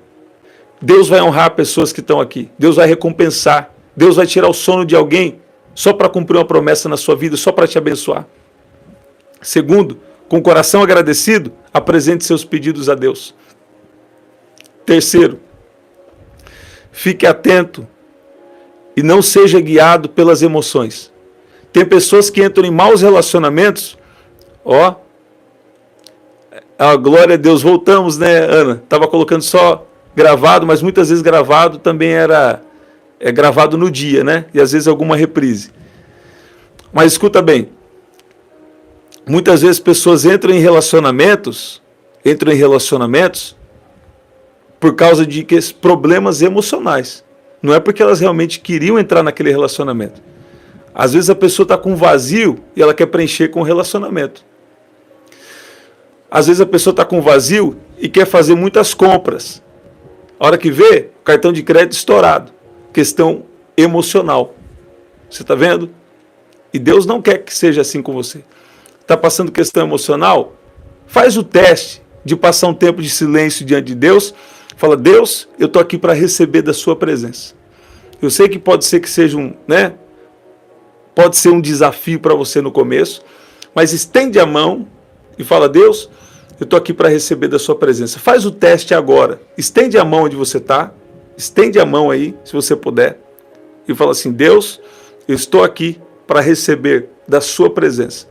Deus vai honrar pessoas que estão aqui. Deus vai recompensar. Deus vai tirar o sono de alguém só para cumprir uma promessa na sua vida, só para te abençoar. Segundo, com o coração agradecido, apresente seus pedidos a Deus. Terceiro, fique atento e não seja guiado pelas emoções. Tem pessoas que entram em maus relacionamentos, ó, a glória a Deus, voltamos, né, Ana? Estava colocando só gravado, mas muitas vezes gravado também era gravado no dia, né? E às vezes alguma reprise. Mas escuta bem, muitas vezes pessoas entram em relacionamentos por causa de problemas emocionais. Não é porque elas realmente queriam entrar naquele relacionamento. Às vezes a pessoa está com um vazio e ela quer preencher com o relacionamento. Às vezes a pessoa está com um vazio e quer fazer muitas compras. A hora que vê, o cartão de crédito estourado. Questão emocional. Você está vendo? E Deus não quer que seja assim com você. Está passando questão emocional? Faz o teste de passar um tempo de silêncio diante de Deus. Fala, Deus, eu estou aqui para receber da sua presença. Eu sei que pode ser que seja pode ser um desafio para você no começo, mas estende a mão e fala, Deus, eu estou aqui para receber da sua presença. Faz o teste agora. Estende a mão onde você está. Estende a mão aí, se você puder. E fala assim, Deus, eu estou aqui para receber da sua presença.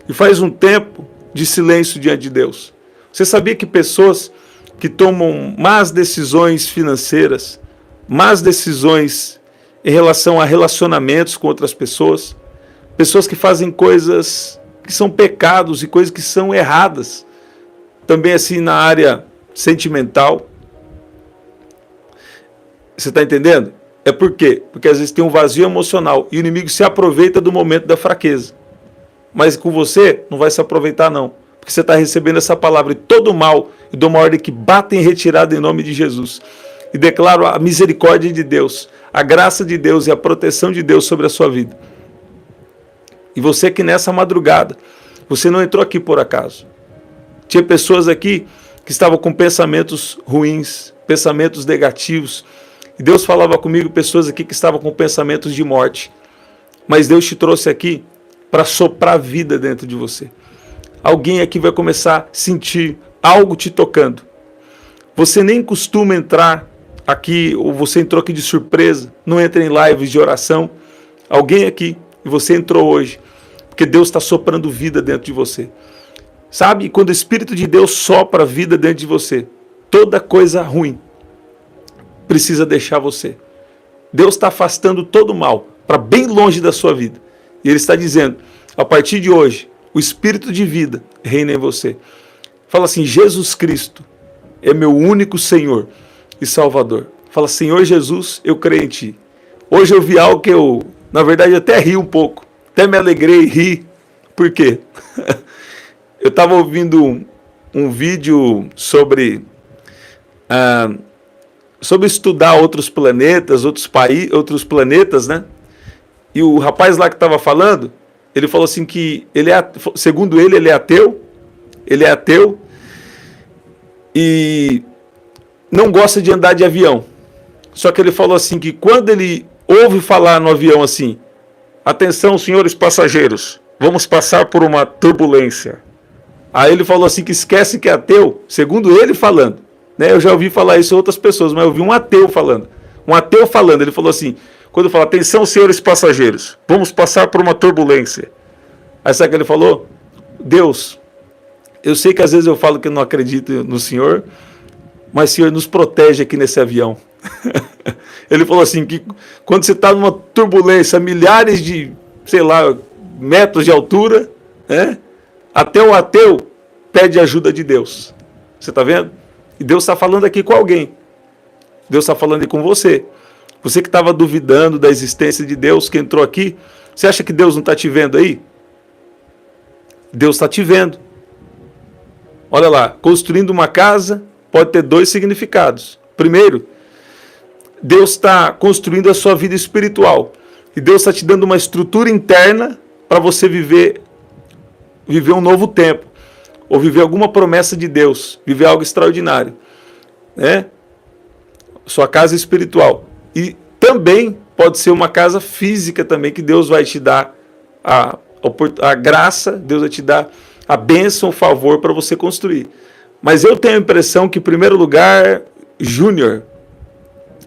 E faz um tempo de silêncio diante de Deus. Você sabia que pessoas que tomam más decisões financeiras, más decisões em relação a relacionamentos com outras pessoas, pessoas que fazem coisas que são pecados e coisas que são erradas, também assim na área sentimental. Você está entendendo? É por quê? Porque às vezes tem um vazio emocional e o inimigo se aproveita do momento da fraqueza. Mas com você não vai se aproveitar não, porque você está recebendo essa palavra e todo mal, eu dou uma ordem que bata em retirada em nome de Jesus. E declaro a misericórdia de Deus, a graça de Deus e a proteção de Deus sobre a sua vida. E você que nessa madrugada, você não entrou aqui por acaso. Tinha pessoas aqui que estavam com pensamentos ruins, pensamentos negativos. E Deus falava comigo, pessoas aqui que estavam com pensamentos de morte. Mas Deus te trouxe aqui para soprar vida dentro de você. Alguém aqui vai começar a sentir algo te tocando. Você nem costuma entrar aqui, ou você entrou aqui de surpresa, não entra em lives de oração. Alguém aqui, e você entrou hoje, porque Deus está soprando vida dentro de você. Sabe, quando o Espírito de Deus sopra vida dentro de você, toda coisa ruim precisa deixar você. Deus está afastando todo o mal para bem longe da sua vida. E Ele está dizendo, a partir de hoje, o Espírito de vida reina em você. Fala assim, Jesus Cristo é meu único Senhor e Salvador. Fala, Senhor Jesus, eu creio em Ti. Hoje eu vi algo que eu, na verdade, até ri um pouco. até me alegrei e ri. Por quê? Eu estava ouvindo um vídeo sobre estudar outros planetas, outros planetas, né? E o rapaz lá que estava falando, ele falou assim que segundo ele é ateu, e não gosta de andar de avião. Só que ele falou assim que quando ele ouve falar no avião assim, atenção, senhores passageiros, vamos passar por uma turbulência. Aí ele falou assim que esquece que é ateu, segundo ele falando. Né? Eu já ouvi falar isso em outras pessoas, mas eu ouvi um ateu falando. Ele falou assim, quando fala, atenção, senhores passageiros, vamos passar por uma turbulência. Aí sabe o que ele falou? Deus, eu sei que às vezes eu falo que eu não acredito no Senhor, mas Senhor, nos protege aqui nesse avião. Ele falou assim, que quando você está numa turbulência, milhares de, metros de altura, né? Até o ateu pede ajuda de Deus. Você está vendo? E Deus está falando aqui com alguém. Deus está falando aí com você. Você que estava duvidando da existência de Deus, que entrou aqui, você acha que Deus não está te vendo aí? Deus está te vendo. Olha lá, construindo uma casa pode ter dois significados. Primeiro, Deus está construindo a sua vida espiritual. E Deus está te dando uma estrutura interna para você viver um novo tempo. Ou viver alguma promessa de Deus. Viver algo extraordinário. Né? Sua casa espiritual. E também pode ser uma casa física também, que Deus vai te dar a graça, Deus vai te dar a bênção, o favor para você construir. Mas eu tenho a impressão que, em primeiro lugar, Júnior,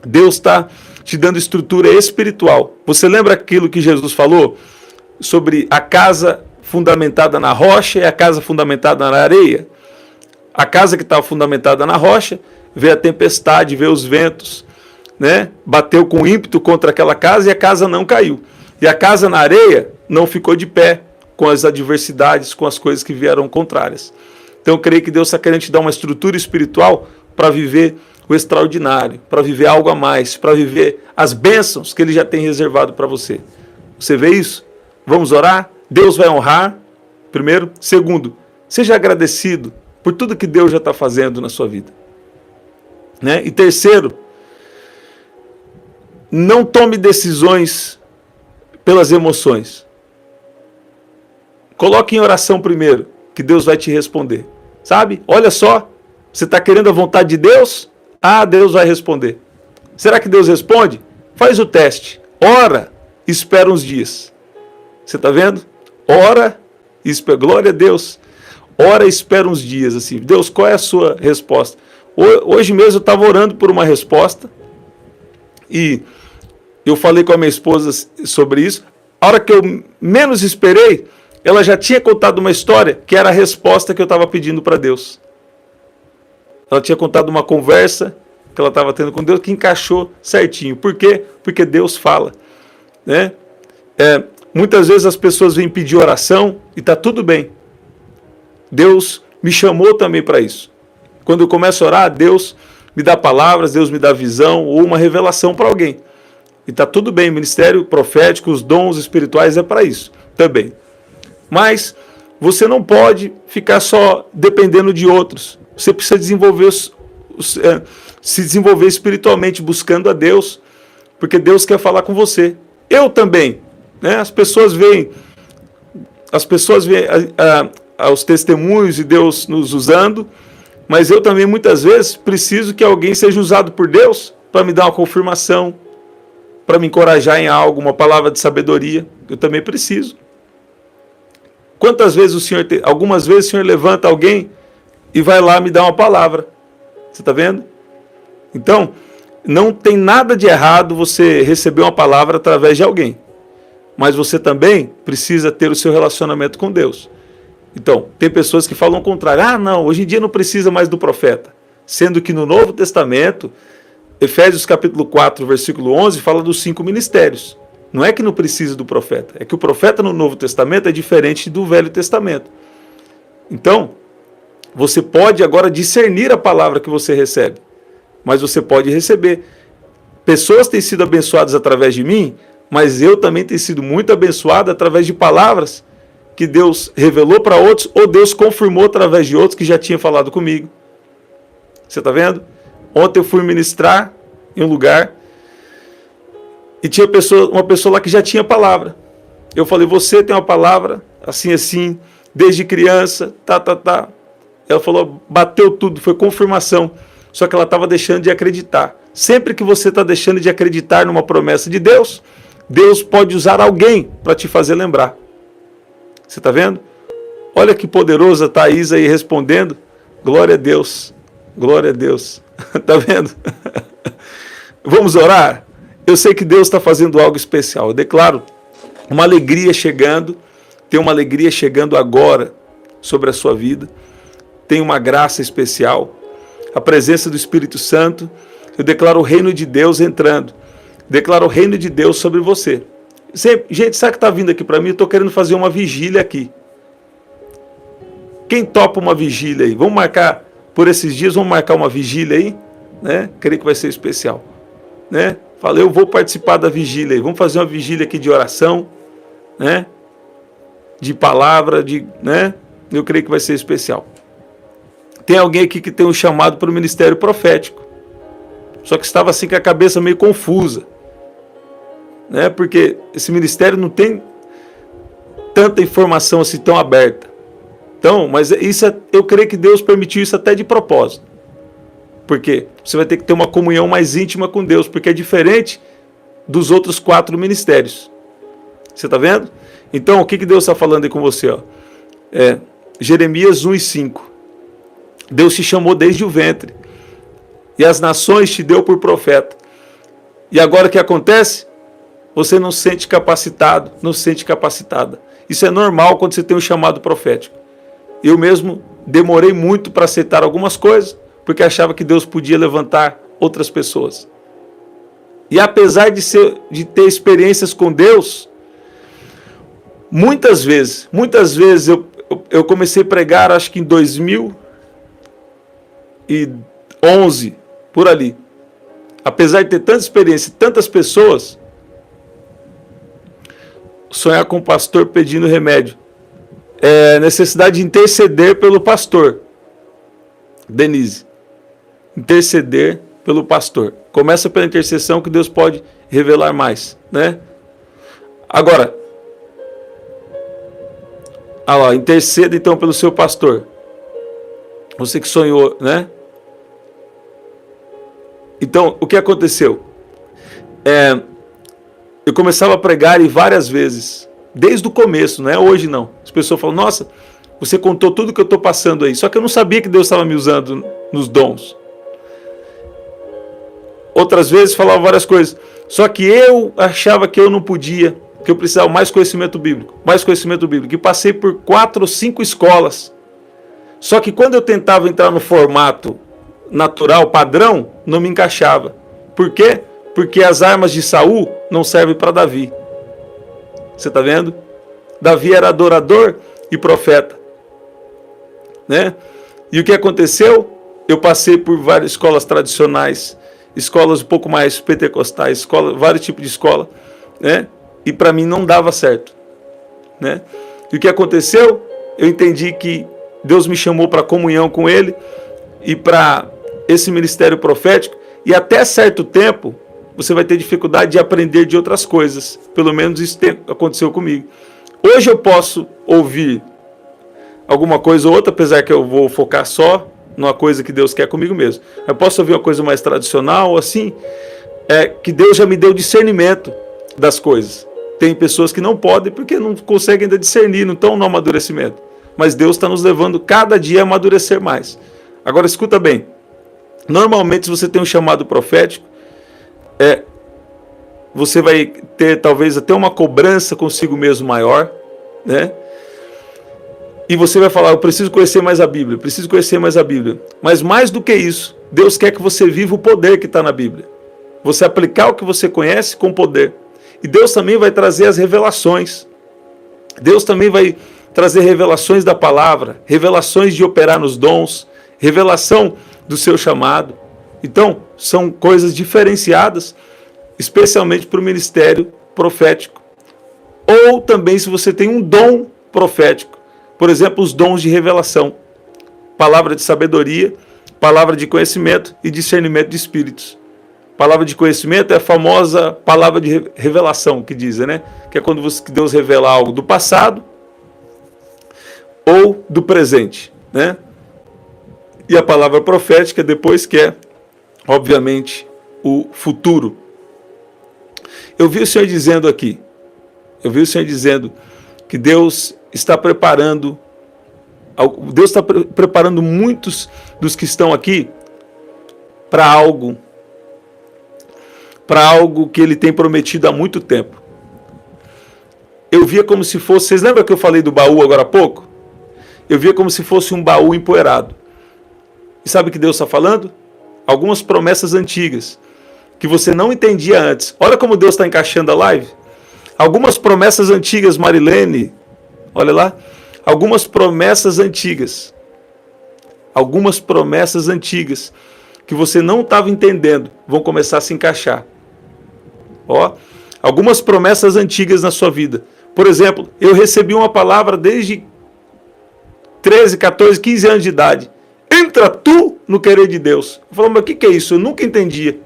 Deus está te dando estrutura espiritual. Você lembra aquilo que Jesus falou sobre a casa fundamentada na rocha e a casa fundamentada na areia? A casa que estava fundamentada na rocha, veio a tempestade, veio os ventos, né? Bateu com ímpeto contra aquela casa e a casa não caiu. E a casa na areia não ficou de pé com as adversidades, com as coisas que vieram contrárias. Então eu creio que Deus está querendo te dar uma estrutura espiritual para viver o extraordinário, para viver algo a mais, para viver as bênçãos que Ele já tem reservado para você. Você vê isso? Vamos orar? Deus vai honrar, primeiro. Segundo, seja agradecido por tudo que Deus já está fazendo na sua vida. Né? E terceiro, não tome decisões pelas emoções. Coloque em oração primeiro, que Deus vai te responder. Sabe? Olha só, você está querendo a vontade de Deus? Ah, Deus vai responder. Será que Deus responde? Faz o teste. Ora, espera uns dias. Você está vendo? Ora, espera. Glória a Deus. Ora, espera uns dias. Assim. Deus, qual é a sua resposta? Hoje mesmo eu estava orando por uma resposta e eu falei com a minha esposa sobre isso. A hora que eu menos esperei, ela já tinha contado uma história que era a resposta que eu estava pedindo para Deus. Ela tinha contado uma conversa que ela estava tendo com Deus que encaixou certinho. Por quê? Porque Deus fala. Né? Muitas vezes as pessoas vêm pedir oração e está tudo bem. Deus me chamou também para isso. Quando eu começo a orar, Deus me dá palavras, Deus me dá visão ou uma revelação para alguém. E está tudo bem, ministério profético, os dons espirituais é para isso também. Mas você não pode ficar só dependendo de outros. Você precisa se desenvolver espiritualmente, buscando a Deus, porque Deus quer falar com você. Eu também. Né? As pessoas veem os testemunhos de Deus nos usando, mas eu também muitas vezes preciso que alguém seja usado por Deus para me dar uma confirmação, para me encorajar em algo, uma palavra de sabedoria. Eu também preciso. Quantas vezes algumas vezes o Senhor levanta alguém e vai lá me dar uma palavra. Você está vendo? Então, não tem nada de errado você receber uma palavra através de alguém. Mas você também precisa ter o seu relacionamento com Deus. Então, tem pessoas que falam o contrário. Ah, não, hoje em dia não precisa mais do profeta. Sendo que no Novo Testamento, Efésios capítulo 4, versículo 11, fala dos 5 ministérios. Não é que não precisa do profeta. É que o profeta no Novo Testamento é diferente do Velho Testamento. Então, você pode agora discernir a palavra que você recebe. Mas você pode receber. Pessoas têm sido abençoadas através de mim, mas eu também tenho sido muito abençoado através de palavras que Deus revelou para outros, ou Deus confirmou através de outros que já tinham falado comigo. Você está vendo? Ontem eu fui ministrar em um lugar e tinha uma pessoa lá que já tinha palavra. Eu falei, você tem uma palavra assim, assim, desde criança, tá. Ela falou, bateu tudo, foi confirmação. Só que ela estava deixando de acreditar. Sempre que você está deixando de acreditar numa promessa de Deus, Deus pode usar alguém para te fazer lembrar. Você está vendo? Olha que poderosa a Thaís aí respondendo. Glória a Deus. Glória a Deus. Está vendo? Vamos orar? Eu sei que Deus está fazendo algo especial. Eu declaro uma alegria chegando. Tem uma alegria chegando agora sobre a sua vida. Tem uma graça especial. A presença do Espírito Santo. Eu declaro o reino de Deus entrando. Declaro o reino de Deus sobre você. Gente, sabe que está vindo aqui para mim? Eu estou querendo fazer uma vigília aqui. Quem topa uma vigília aí? Vamos marcar, por esses dias, vamos marcar uma vigília aí? Né? Creio que vai ser especial. Né? Falei, eu vou participar da vigília aí. Vamos fazer uma vigília aqui de oração, né? De palavra, né? Eu creio que vai ser especial. Tem alguém aqui que tem um chamado para o ministério profético. Só que estava assim com a cabeça meio confusa. Né? Porque esse ministério não tem tanta informação assim tão aberta. Então, mas eu creio que Deus permitiu isso até de propósito. Porque você vai ter que ter uma comunhão mais íntima com Deus, porque é diferente dos outros 4 ministérios. Você está vendo? Então, o que Deus está falando aí com você? Ó? Jeremias 1:5. Deus te chamou desde o ventre, e as nações te deu por profeta. E agora o que acontece? Você não se sente capacitado, não se sente capacitada. Isso é normal quando você tem um chamado profético. Eu mesmo demorei muito para aceitar algumas coisas, porque achava que Deus podia levantar outras pessoas. E apesar de ter experiências com Deus, muitas vezes eu comecei a pregar, acho que em 2011, por ali. Apesar de ter tanta experiência, tantas pessoas, sonhar com o pastor pedindo remédio. Necessidade de interceder pelo pastor. Denise. Interceder pelo pastor. Começa pela intercessão que Deus pode revelar mais, né? Agora, interceda então pelo seu pastor. Você que sonhou, né? Então, o que aconteceu? Eu começava a pregar e várias vezes, desde o começo, não é hoje não. As pessoas falam, nossa, você contou tudo que eu estou passando aí. Só que eu não sabia que Deus estava me usando nos dons. Outras vezes falava várias coisas. Só que eu achava que eu não podia, que eu precisava mais conhecimento bíblico. E passei por 4 ou 5 escolas. Só que quando eu tentava entrar no formato natural, padrão, não me encaixava. Por quê? Porque as armas de Saul não servem para Davi. Você está vendo? Davi era adorador e profeta. Né? E o que aconteceu? Eu passei por várias escolas tradicionais, escolas um pouco mais pentecostais, vários tipos de escola, né? E para mim não dava certo. Né? E o que aconteceu? Eu entendi que Deus me chamou para comunhão com Ele e para esse ministério profético, e até certo tempo você vai ter dificuldade de aprender de outras coisas. Pelo menos isso aconteceu comigo. Hoje eu posso ouvir alguma coisa ou outra, apesar que eu vou focar só numa coisa que Deus quer comigo mesmo. Eu posso ouvir uma coisa mais tradicional, assim, que Deus já me deu discernimento das coisas. Tem pessoas que não podem porque não conseguem ainda discernir, não estão no amadurecimento. Mas Deus está nos levando cada dia a amadurecer mais. Agora escuta bem. Normalmente, se você tem um chamado profético, você vai ter talvez até uma cobrança consigo mesmo maior, né? E você vai falar, eu preciso conhecer mais a Bíblia, Mas mais do que isso, Deus quer que você viva o poder que está na Bíblia. Você aplicar o que você conhece com poder. E Deus também vai trazer as revelações. Deus também vai trazer revelações da palavra, revelações de operar nos dons, revelação do seu chamado. Então, são coisas diferenciadas, especialmente para o ministério profético. Ou também se você tem um dom profético. Por exemplo, os dons de revelação. Palavra de sabedoria, palavra de conhecimento e discernimento de espíritos. Palavra de conhecimento é a famosa palavra de revelação que dizem, né? Que é quando Deus revela algo do passado ou do presente, né? E a palavra profética depois, que é, obviamente, o futuro. Eu vi o Senhor dizendo aqui, que Deus está preparando muitos dos que estão aqui para algo que Ele tem prometido há muito tempo. Eu via como se fosse, vocês lembram que eu falei do baú agora há pouco? Eu via como se fosse um baú empoeirado. E sabe o que Deus está falando? Algumas promessas antigas, que você não entendia antes. Olha como Deus está encaixando a live. Algumas promessas antigas, Marilene, olha lá. Algumas promessas antigas que você não estava entendendo vão começar a se encaixar. Ó, algumas promessas antigas na sua vida. Por exemplo, eu recebi uma palavra desde 13, 14, 15 anos de idade. Entra tu no querer de Deus. Eu falei, mas o que é isso? Eu nunca entendia.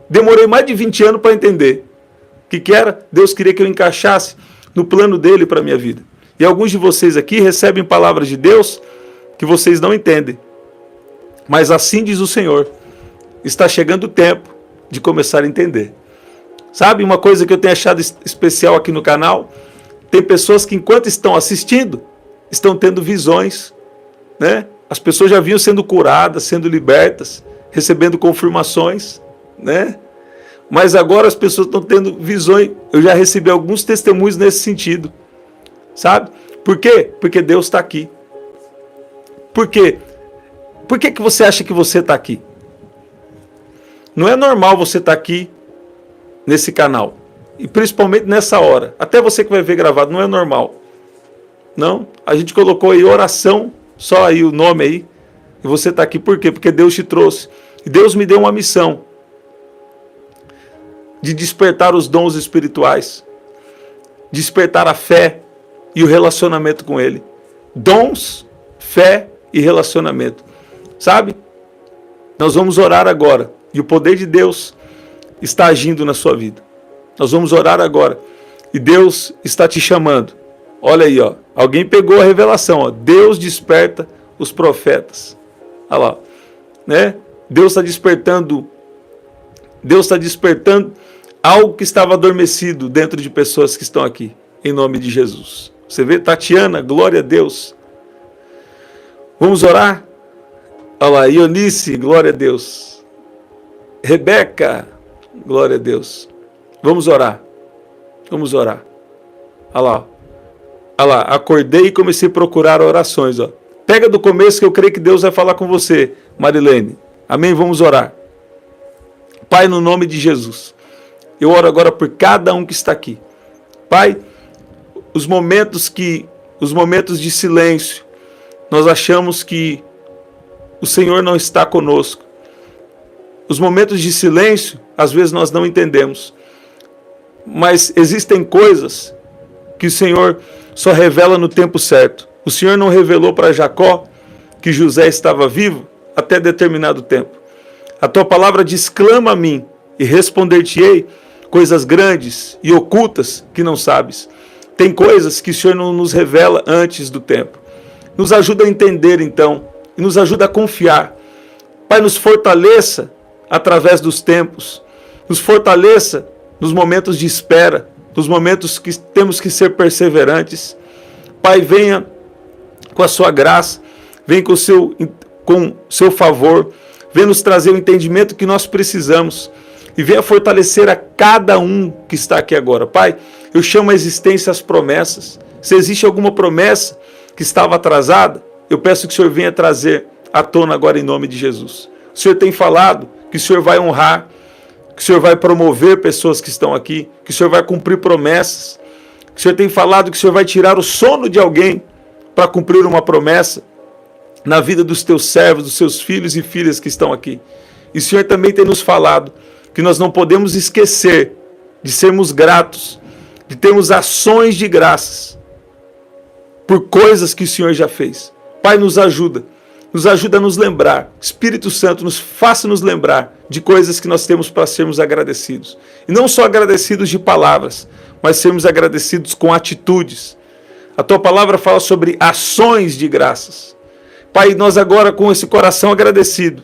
Demorei mais de 20 anos para entender. O que era? Deus queria que eu encaixasse no plano dele para a minha vida. E alguns de vocês aqui recebem palavras de Deus que vocês não entendem. Mas assim diz o Senhor, está chegando o tempo de começar a entender. Sabe uma coisa que eu tenho achado especial aqui no canal? Tem pessoas que enquanto estão assistindo, estão tendo visões, né? As pessoas já vinham sendo curadas, sendo libertas, recebendo confirmações, né? Mas agora as pessoas estão tendo visões. Eu já recebi alguns testemunhos nesse sentido. Sabe? Por quê? Porque Deus está aqui. Por quê? Por que você acha que você está aqui? Não é normal você estar aqui nesse canal. E principalmente nessa hora. Até você que vai ver gravado, não é normal. Não. A gente colocou aí oração, só aí o nome aí. E você está aqui por quê? Porque Deus te trouxe. E Deus me deu uma missão de despertar os dons espirituais. Despertar a fé e o relacionamento com Ele. Dons, fé e relacionamento. Sabe? Nós vamos orar agora. E o poder de Deus está agindo na sua vida. Nós vamos orar agora. E Deus está te chamando. Olha aí, ó. Alguém pegou a revelação, ó. Deus desperta os profetas. Olha lá. Né? Deus está despertando algo que estava adormecido dentro de pessoas que estão aqui. Em nome de Jesus. Você vê, Tatiana, glória a Deus. Vamos orar? Olha lá, Ionice, glória a Deus. Rebeca, glória a Deus. Vamos orar. Vamos orar. Olha lá. Olha lá, acordei e comecei a procurar orações. Ó. Pega do começo que eu creio que Deus vai falar com você, Marilene. Amém? Vamos orar. Pai, no nome de Jesus, eu oro agora por cada um que está aqui. Pai, os momentos de silêncio, nós achamos que o Senhor não está conosco. Os momentos de silêncio, às vezes nós não entendemos. Mas existem coisas que o Senhor só revela no tempo certo. O Senhor não revelou para Jacó que José estava vivo até determinado tempo. A tua palavra diz, clama a mim e responder-te-ei coisas grandes e ocultas que não sabes. Tem coisas que o Senhor não nos revela antes do tempo. Nos ajuda a entender então e nos ajuda a confiar. Pai, nos fortaleça através dos tempos. Nos fortaleça nos momentos de espera, nos momentos que temos que ser perseverantes. Pai, venha com a sua graça, venha com o seu favor, venha nos trazer o entendimento que nós precisamos e venha fortalecer a cada um que está aqui agora. Pai, eu chamo à existência as promessas. Se existe alguma promessa que estava atrasada, eu peço que o Senhor venha trazer à tona agora em nome de Jesus. O Senhor tem falado que o Senhor vai honrar, que o Senhor vai promover pessoas que estão aqui, que o Senhor vai cumprir promessas, que o Senhor tem falado que o Senhor vai tirar o sono de alguém para cumprir uma promessa na vida dos teus servos, dos seus filhos e filhas que estão aqui. E o Senhor também tem nos falado que nós não podemos esquecer de sermos gratos de termos ações de graças por coisas que o Senhor já fez. Pai, nos ajuda a nos lembrar. Espírito Santo, nos faça nos lembrar de coisas que nós temos para sermos agradecidos. E não só agradecidos de palavras, mas sermos agradecidos com atitudes. A tua palavra fala sobre ações de graças. Pai, nós agora com esse coração agradecido,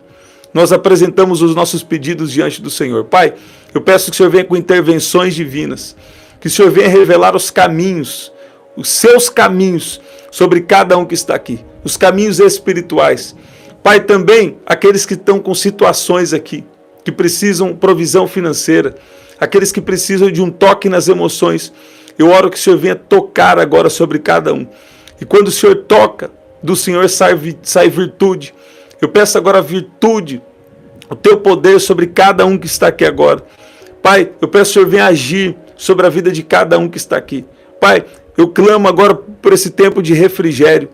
nós apresentamos os nossos pedidos diante do Senhor. Pai, eu peço que o Senhor venha com intervenções divinas, que o Senhor venha revelar os caminhos, os seus caminhos sobre cada um que está aqui, os caminhos espirituais. Pai, também aqueles que estão com situações aqui, que precisam provisão financeira, aqueles que precisam de um toque nas emoções, eu oro que o Senhor venha tocar agora sobre cada um. E quando o Senhor toca, do Senhor sai virtude. Eu peço agora a virtude, o teu poder sobre cada um que está aqui agora. Pai, eu peço que o Senhor venha agir sobre a vida de cada um que está aqui. Pai, eu clamo agora por esse tempo de refrigério.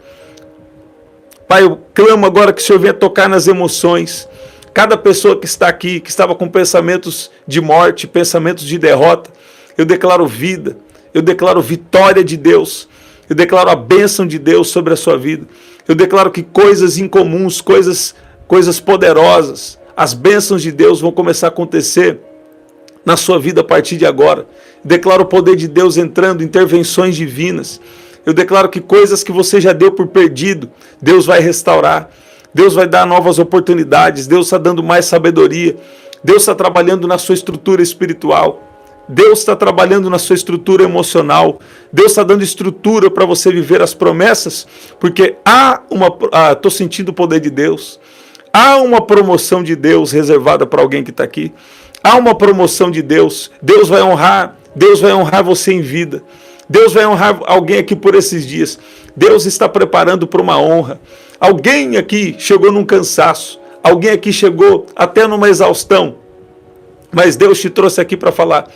Pai, eu clamo agora que o Senhor venha tocar nas emoções. Cada pessoa que está aqui, que estava com pensamentos de morte, pensamentos de derrota, eu declaro vida, eu declaro vitória de Deus, eu declaro a bênção de Deus sobre a sua vida. Eu declaro que coisas incomuns, coisas poderosas, as bênçãos de Deus vão começar a acontecer na sua vida a partir de agora. Eu declaro o poder de Deus entrando, intervenções divinas. Eu declaro que coisas que você já deu por perdido, Deus vai restaurar. Deus vai dar novas oportunidades. Deus está dando mais sabedoria. Deus está trabalhando na sua estrutura espiritual. Deus está trabalhando na sua estrutura emocional. Deus está dando estrutura para você viver as promessas, porque estou sentindo o poder de Deus. Há uma promoção de Deus reservada para alguém que está aqui. Há uma promoção de Deus. Deus vai honrar você em vida. Deus vai honrar alguém aqui por esses dias. Deus está preparando para uma honra. Alguém aqui chegou num cansaço. Alguém aqui chegou até numa exaustão. Mas Deus te trouxe aqui para falar.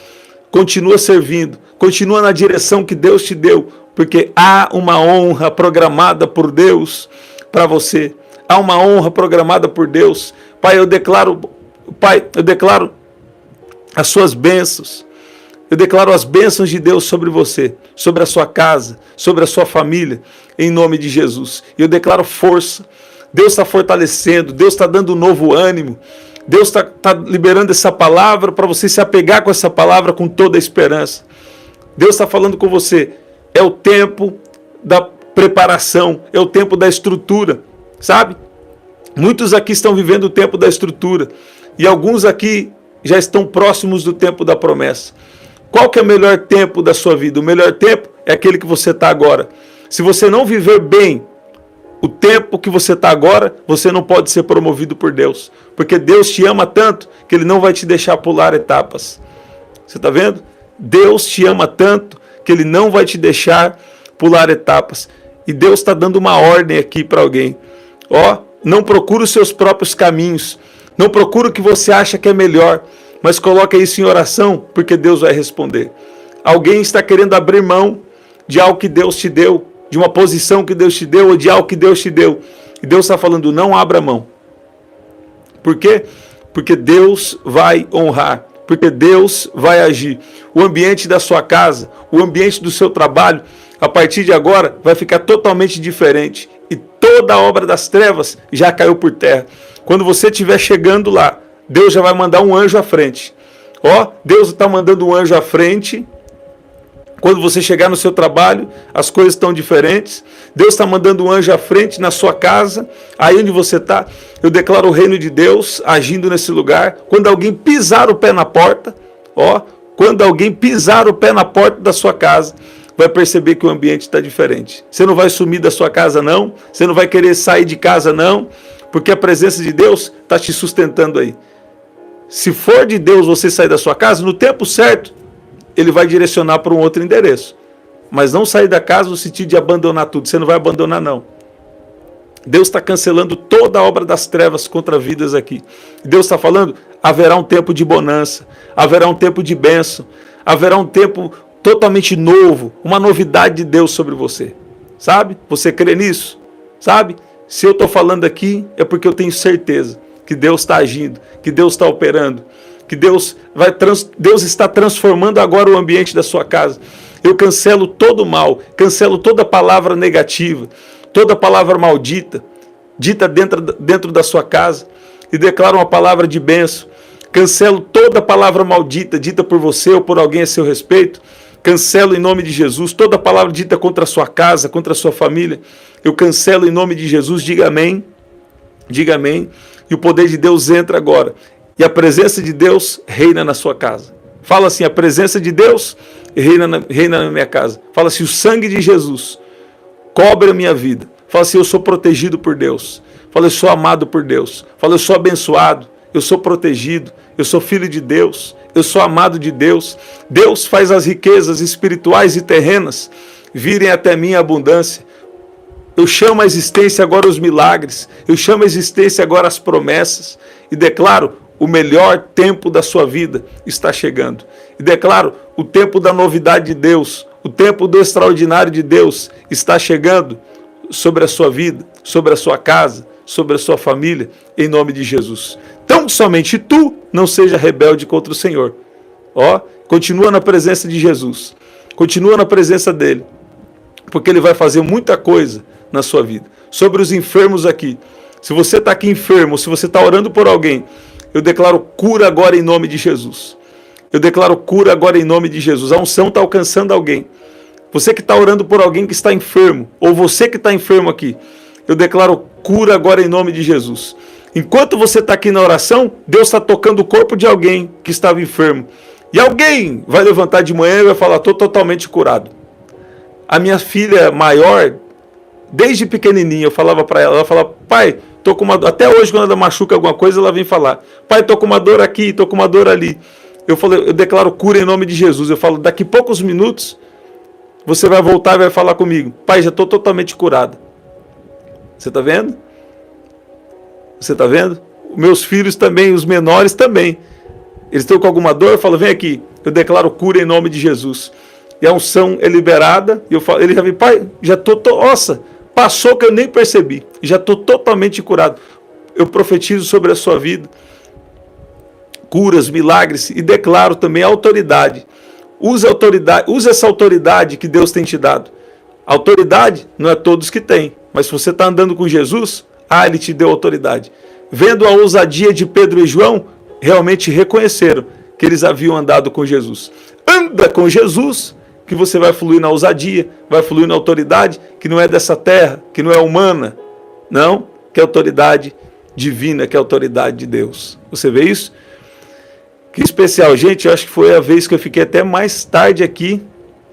Continua servindo, continua na direção que Deus te deu, porque há uma honra programada por Deus para você. Há uma honra programada por Deus. Pai, eu declaro as suas bênçãos. Eu declaro as bênçãos de Deus sobre você, sobre a sua casa, sobre a sua família, em nome de Jesus. E eu declaro força. Deus está fortalecendo, Deus está dando um novo ânimo. Deus está liberando essa palavra para você se apegar com essa palavra com toda a esperança. Deus está falando com você. É o tempo da preparação, é o tempo da estrutura, sabe? Muitos aqui estão vivendo o tempo da estrutura e alguns aqui já estão próximos do tempo da promessa. Qual que é o melhor tempo da sua vida? O melhor tempo é aquele que você está agora. Se você não viver bem o tempo que você está agora, você não pode ser promovido por Deus. Porque Deus te ama tanto que Ele não vai te deixar pular etapas. Você está vendo? Deus te ama tanto que Ele não vai te deixar pular etapas. E Deus está dando uma ordem aqui para alguém. Não procure os seus próprios caminhos. Não procure o que você acha que é melhor. Mas coloque isso em oração, porque Deus vai responder. Alguém está querendo abrir mão de algo que Deus te deu, de uma posição que Deus te deu ou de algo que Deus te deu. E Deus está falando, não abra mão. Por quê? Porque Deus vai honrar, porque Deus vai agir. O ambiente da sua casa, o ambiente do seu trabalho, a partir de agora, vai ficar totalmente diferente. E toda a obra das trevas já caiu por terra. Quando você estiver chegando lá, Deus já vai mandar um anjo à frente. Deus está mandando um anjo à frente. Quando você chegar no seu trabalho, as coisas estão diferentes. Deus está mandando um anjo à frente na sua casa, aí onde você está. Eu declaro o reino de Deus agindo nesse lugar. Quando alguém pisar o pé na porta, quando alguém pisar o pé na porta da sua casa, vai perceber que o ambiente está diferente. Você não vai sumir da sua casa, não. Você não vai querer sair de casa, não. Porque a presença de Deus está te sustentando aí. Se for de Deus você sair da sua casa, no tempo certo, Ele vai direcionar para um outro endereço. Mas não sair da casa no sentido de abandonar tudo. Você não vai abandonar, não. Deus está cancelando toda a obra das trevas contra vidas aqui. Deus está falando, haverá um tempo de bonança, haverá um tempo de bênção, haverá um tempo totalmente novo, uma novidade de Deus sobre você. Sabe? Você crê nisso? Sabe? Se eu estou falando aqui, é porque eu tenho certeza que Deus está agindo, que Deus está operando, que Deus está transformando agora o ambiente da sua casa. Eu cancelo todo o mal, cancelo toda palavra negativa, toda palavra maldita, dita dentro da sua casa, e declaro uma palavra de bênção. Cancelo toda palavra maldita dita por você ou por alguém a seu respeito. Cancelo em nome de Jesus toda palavra dita contra a sua casa, contra a sua família. Eu cancelo em nome de Jesus. Diga amém. Diga amém. E o poder de Deus entra agora. E a presença de Deus reina na sua casa. Fala assim: a presença de Deus reina na minha casa. Fala assim: o sangue de Jesus cobre a minha vida. Fala assim: eu sou protegido por Deus. Fala: eu sou amado por Deus. Fala: eu sou abençoado. Eu sou protegido. Eu sou filho de Deus. Eu sou amado de Deus. Deus faz as riquezas espirituais e terrenas virem até mim em abundância. Eu chamo à existência agora os milagres. Eu chamo à existência agora as promessas. E declaro: o melhor tempo da sua vida está chegando. E declaro: o tempo da novidade de Deus, o tempo do extraordinário de Deus está chegando sobre a sua vida, sobre a sua casa, sobre a sua família, em nome de Jesus. Então, somente tu não seja rebelde contra o Senhor. Ó, continua na presença de Jesus. Continua na presença dele. Porque ele vai fazer muita coisa na sua vida. Sobre os enfermos aqui. Se você está aqui enfermo, se você está orando por alguém, eu declaro cura agora em nome de Jesus. Eu declaro cura agora em nome de Jesus. A unção está alcançando alguém. Você que está orando por alguém que está enfermo, ou você que está enfermo aqui, eu declaro cura agora em nome de Jesus. Enquanto você está aqui na oração, Deus está tocando o corpo de alguém que estava enfermo. E alguém vai levantar de manhã e vai falar: estou totalmente curado. A minha filha maior, desde pequenininha, eu falava para ela falava: pai, estou com uma dor. Até hoje, quando ela machuca alguma coisa, ela vem falar: pai, estou com uma dor aqui, estou com uma dor ali. Eu declaro cura em nome de Jesus. Eu falo: daqui a poucos minutos, você vai voltar e vai falar comigo: pai, já estou totalmente curado. Você está vendo? Você está vendo? Meus filhos também, os menores também. Eles estão com alguma dor, eu falo: vem aqui. Eu declaro cura em nome de Jesus. E a unção é liberada. E eu falo, ele já vem: pai, já estou... Nossa, passou que eu nem percebi. Já estou totalmente curado. Eu profetizo sobre a sua vida curas, milagres, e declaro também autoridade. Use essa autoridade que Deus tem te dado. Autoridade não é todos que têm, mas se você está andando com Jesus, ele te deu autoridade. Vendo a ousadia de Pedro e João, realmente reconheceram que eles haviam andado com Jesus. Anda com Jesus, que você vai fluir na ousadia, vai fluir na autoridade, que não é dessa terra, que não é humana, não, que é autoridade divina, que é autoridade de Deus. Você vê isso? Que especial, gente. Eu acho que foi a vez que eu fiquei até mais tarde aqui,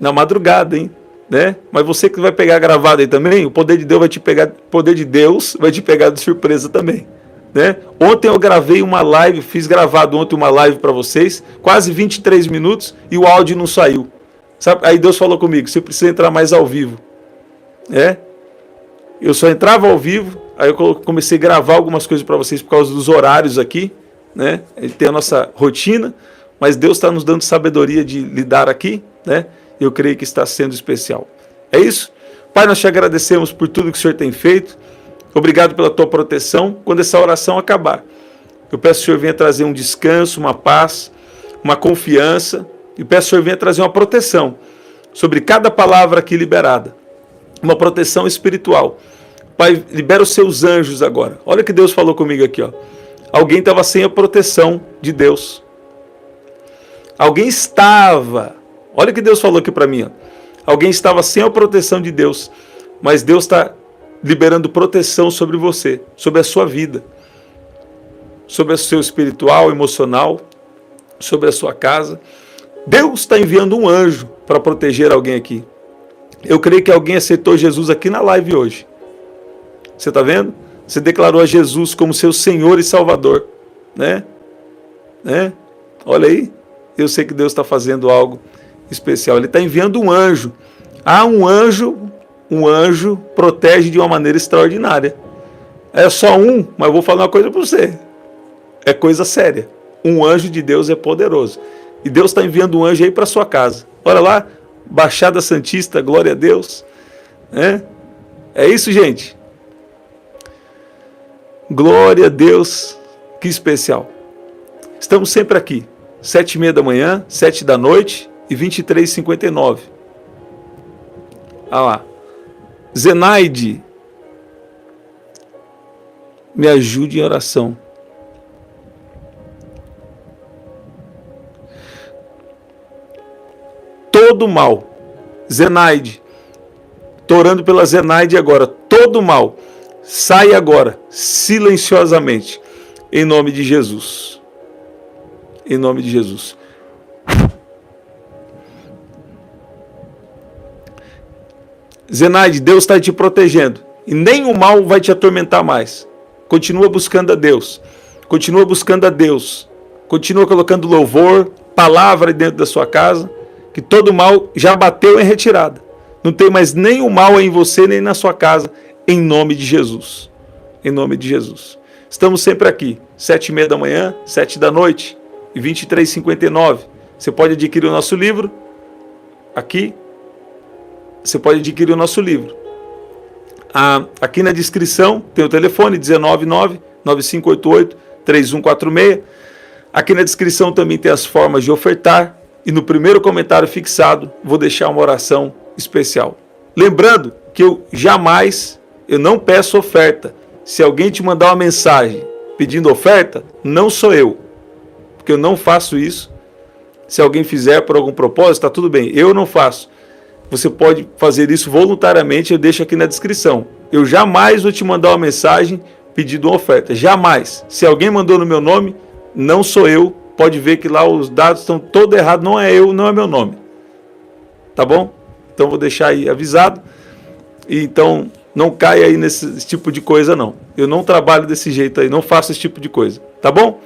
na madrugada, hein? Né? Mas você que vai pegar gravado aí também, o poder de Deus vai te pegar, poder de Deus vai te pegar de surpresa também, né? Ontem eu gravei uma live, fiz gravado ontem uma live para vocês, quase 23 minutos, e o áudio não saiu. Sabe? Aí Deus falou comigo: você precisa entrar mais ao vivo. Eu só entrava ao vivo, aí eu comecei a gravar algumas coisas para vocês por causa dos horários aqui, né? Ele tem a nossa rotina, mas Deus está nos dando sabedoria de lidar aqui, né? Eu creio que está sendo especial. É isso? Pai, nós te agradecemos por tudo que o Senhor tem feito. Obrigado pela tua proteção. Quando essa oração acabar, eu peço que o Senhor venha trazer um descanso, uma paz, uma confiança. E peço que o Senhor venha trazer uma proteção sobre cada palavra aqui liberada. Uma proteção espiritual. Pai, libera os seus anjos agora. Olha o que Deus falou comigo aqui, ó. Alguém estava sem a proteção de Deus. Alguém estava... Olha o que Deus falou aqui para mim. Ó. Alguém estava sem a proteção de Deus, mas Deus está liberando proteção sobre você, sobre a sua vida, sobre o seu espiritual, emocional, sobre a sua casa. Deus está enviando um anjo para proteger alguém aqui. Eu creio que alguém aceitou Jesus aqui na live hoje. Você está vendo? Você declarou a Jesus como seu Senhor e Salvador. Né? Olha aí. Eu sei que Deus está fazendo algo especial. Ele está enviando um anjo. Um anjo protege de uma maneira extraordinária. É só um, mas eu vou falar uma coisa para você. É coisa séria. Um anjo de Deus é poderoso. E Deus está enviando um anjo aí para sua casa. Olha lá, Baixada Santista, glória a Deus. É isso, gente. Glória a Deus. Que especial. Estamos sempre aqui, 7h30 da manhã, 7 da noite e 23h59. Ah lá. Zenaide, me ajude em oração. Todo mal. Zenaide, estou orando pela Zenaide agora. Todo mal, sai agora, silenciosamente, em nome de Jesus. Em nome de Jesus. Zenaide, Deus está te protegendo. E nem o mal vai te atormentar mais. Continua buscando a Deus. Continua buscando a Deus. Continua colocando louvor, palavra dentro da sua casa. Que todo mal já bateu em retirada. Não tem mais nem o mal em você, nem na sua casa. Em nome de Jesus. Em nome de Jesus. Estamos sempre aqui. 7h30 da manhã, 7 da noite e 23h59. Você pode adquirir o nosso livro. Aqui. Você pode adquirir o nosso livro. Aqui na descrição tem o telefone 199-9588-3146. Aqui na descrição também tem as formas de ofertar. E no primeiro comentário fixado vou deixar uma oração especial. Lembrando que eu não peço oferta. Se alguém te mandar uma mensagem pedindo oferta, não sou eu. Porque eu não faço isso. Se alguém fizer por algum propósito, está tudo bem. Eu não faço. Você pode fazer isso voluntariamente, eu deixo aqui na descrição. Eu jamais vou te mandar uma mensagem pedindo uma oferta. Jamais. Se alguém mandou no meu nome, não sou eu. Pode ver que lá os dados estão todos errados. Não é eu, não é meu nome. Tá bom? Então vou deixar aí avisado. E então não caia aí nesse tipo de coisa não. Eu não trabalho desse jeito aí, não faço esse tipo de coisa. Tá bom?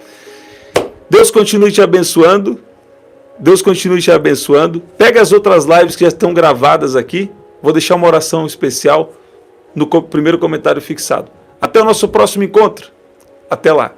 Deus continue te abençoando. Deus continue te abençoando. Pega as outras lives que já estão gravadas aqui. Vou deixar uma oração especial no primeiro comentário fixado. Até o nosso próximo encontro. Até lá.